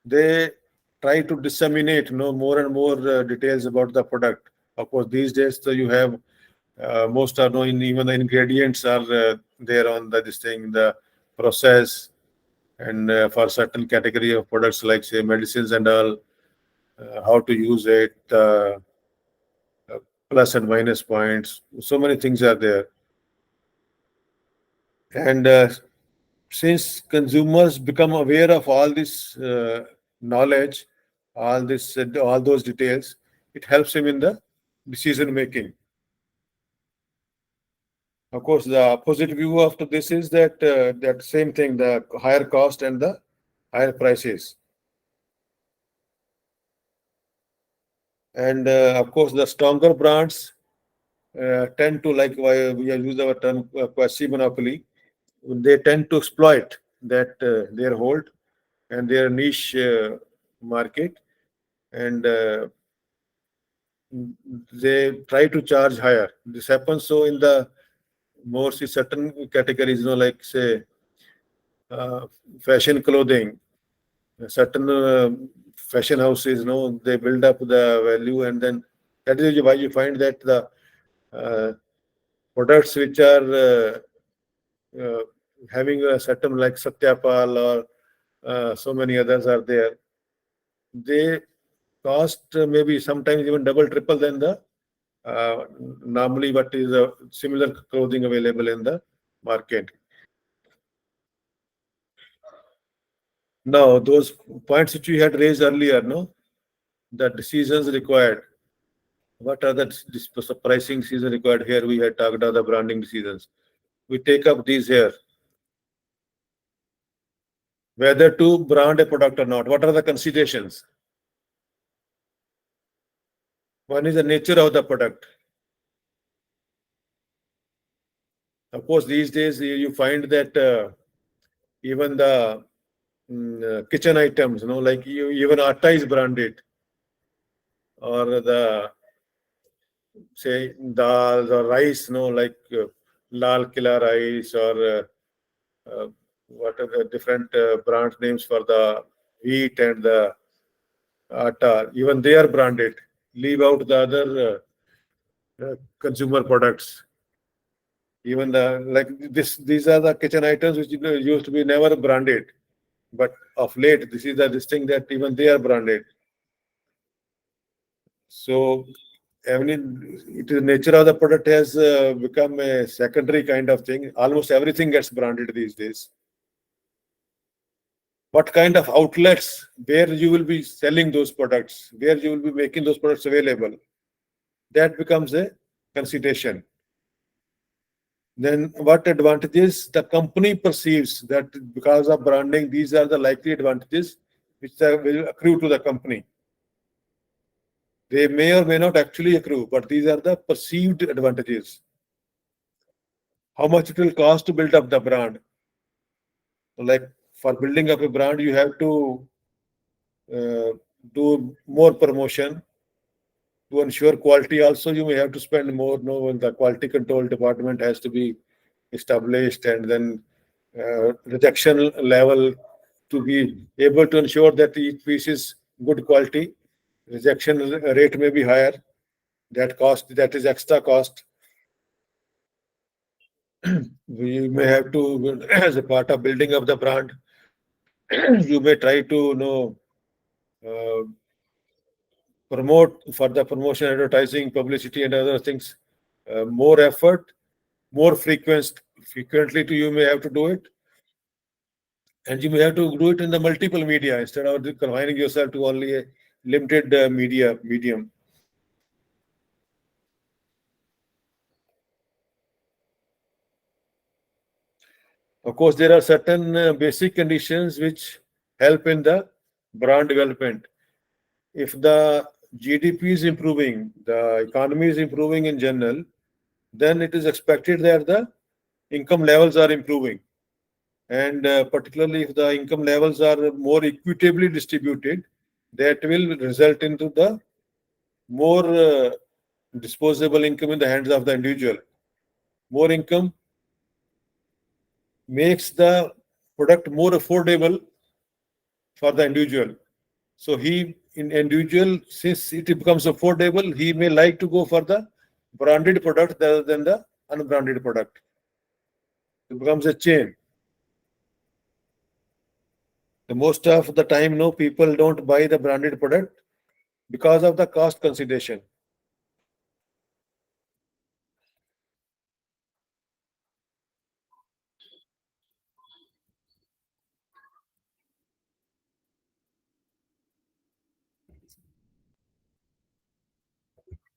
they try to disseminate, more and more details about the product. Of course, these days, so you have most are knowing, even the ingredients are there on this thing, the process, and for certain category of products like say medicines and all, how to use it, plus and minus points. So many things are there, and since consumers become aware of all this knowledge, all those details, it helps him in the decision making. Of course, the opposite view after this is that that same thing, the higher cost and the higher prices. And of course, the stronger brands tend to, like why we use our term quasi-monopoly. they tend to exploit that their hold and their niche market, and they try to charge higher. This happens so in the more certain categories, like say uh, fashion clothing, certain fashion houses, they build up the value, and then that is why you find that the uh, products which are uh, having a certain like Satyapal or so many others are there. They cost maybe sometimes even double, triple than the uh, normally what is a similar clothing available in the market. Now, those points which we had raised earlier, the decisions required. What are the pricing decisions required here? We had talked about the branding decisions. We take up these here. Whether to brand a product or not. What are the considerations? One is the nature of the product. Of course, these days you find that even the kitchen items, like even atta is branded, or the say dal or rice, like Lal Kila rice, or what are the different brand names for the wheat and the atta. Even they are branded. Leave out the other consumer products. Even these are the kitchen items which used to be never branded, but of late this thing that even they are branded. So, I mean, it is nature of the product has become a secondary kind of thing. Almost everything gets branded these days. What kind of outlets where you will be selling those products, where you will be making those products available, that becomes a consideration. Then what advantages the company perceives that because of branding, these are the likely advantages which will accrue to the company. They may or may not actually accrue, but these are the perceived advantages. How much it will cost to build up the brand. Like for building up a brand, you have to uh, do more promotion to ensure quality. Also, you may have to spend more. No, the quality control department has to be established, and then rejection level to be able to ensure that each piece is good quality. Rejection rate may be higher. That is extra cost. We may have to, as a part of building up the brand, you may try to uh, promote for the promotion, advertising, publicity, and other things. More effort, more frequently to you may have to do it, and you may have to do it in the multiple media instead of confining yourself to only a limited media medium. Of course, there are certain basic conditions which help in the brand development. If the GDP is improving, the economy is improving in general, then it is expected that the income levels are improving. And particularly if the income levels are more equitably distributed, that will result into the more disposable income in the hands of the individual. More income makes the product more affordable for the individual. So since it becomes affordable, he may like to go for the branded product rather than the unbranded product. It becomes a chain. The most of the time, no, people don't buy the branded product because of the cost consideration.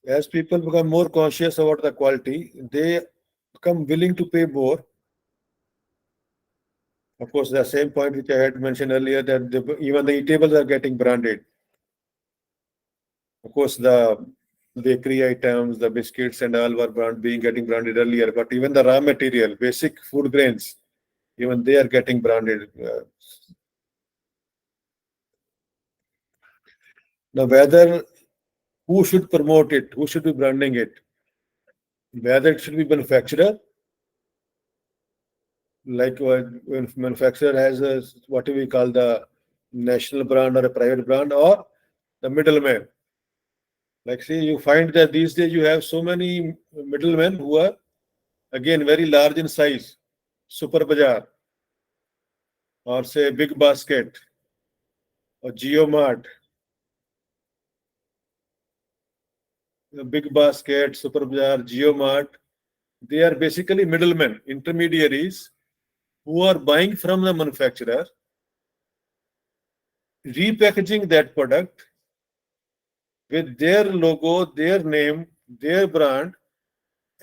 As people become more conscious about the quality, they become willing to pay more. Of course, the same point which I had mentioned earlier that even the eatables are getting branded. Of course, the bakery items, the biscuits and all were getting branded earlier, but even the raw material, basic food grains, even they are getting branded. Now, whether who should promote it, who should be branding it, whether it should be manufacturer, like when manufacturer has a, what do we call the national brand or a private brand, or the middleman. Like, see, you find that these days you have so many middlemen who are again very large in size, Super Bazaar, or say Big Basket, or Geomart. Big Basket, Super Bazaar, Geomart, they are basically middlemen, intermediaries who are buying from the manufacturer, repackaging that product with their logo, their name, their brand,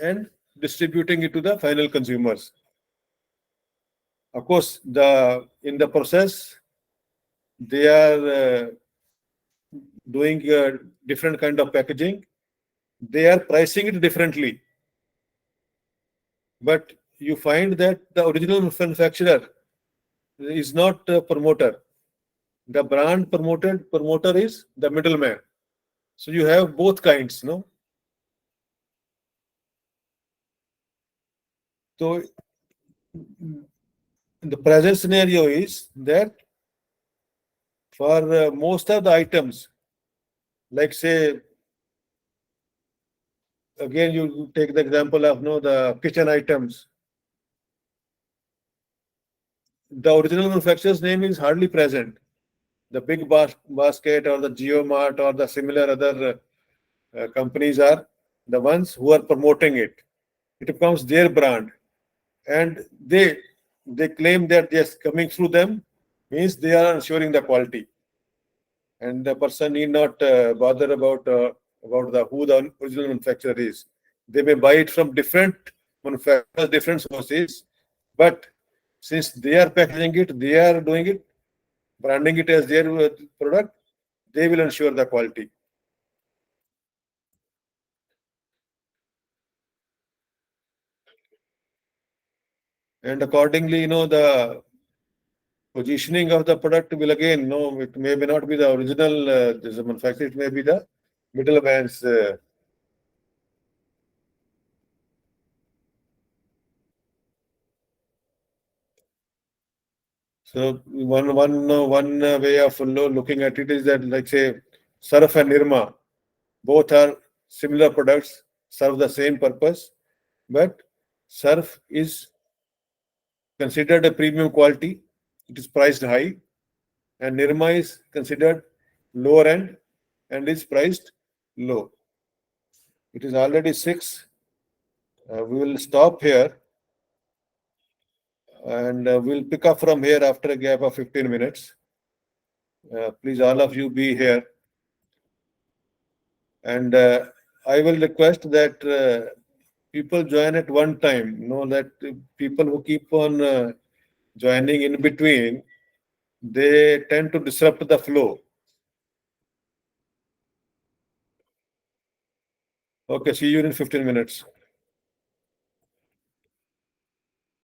and distributing it to the final consumers. Of course, in the process, they are doing different kind of packaging. They are pricing it differently. But you find that the original manufacturer is not a promoter. The brand promoter is the middleman. So you have both kinds, no? So the present scenario is that for most of the items, like say, again, you take the example of the kitchen items. The original manufacturer's name is hardly present. The Big Basket or the Geomart or the similar other companies are the ones who are promoting it. It becomes their brand, and they claim that yes, coming through them means they are ensuring the quality, and the person need not bother about the who the original manufacturer is. They may buy it from different manufacturers, different sources, but since they are packaging it, they are doing it, branding it as their product, they will ensure the quality. And accordingly, the positioning of the product will again, it may not be the original this manufacturer, it may be the middleman's. So one way of looking at it is that, like say, Surf and Nirma, both are similar products, serve the same purpose, but Surf is considered a premium quality, it is priced high, and Nirma is considered lower end and is priced low. It is already 6. We will stop here and we'll pick up from here after a gap of 15 minutes. Please, all of you be here. And I will request that people join at one time. That people who keep on joining in between, they tend to disrupt the flow. Okay, see you in 15 minutes.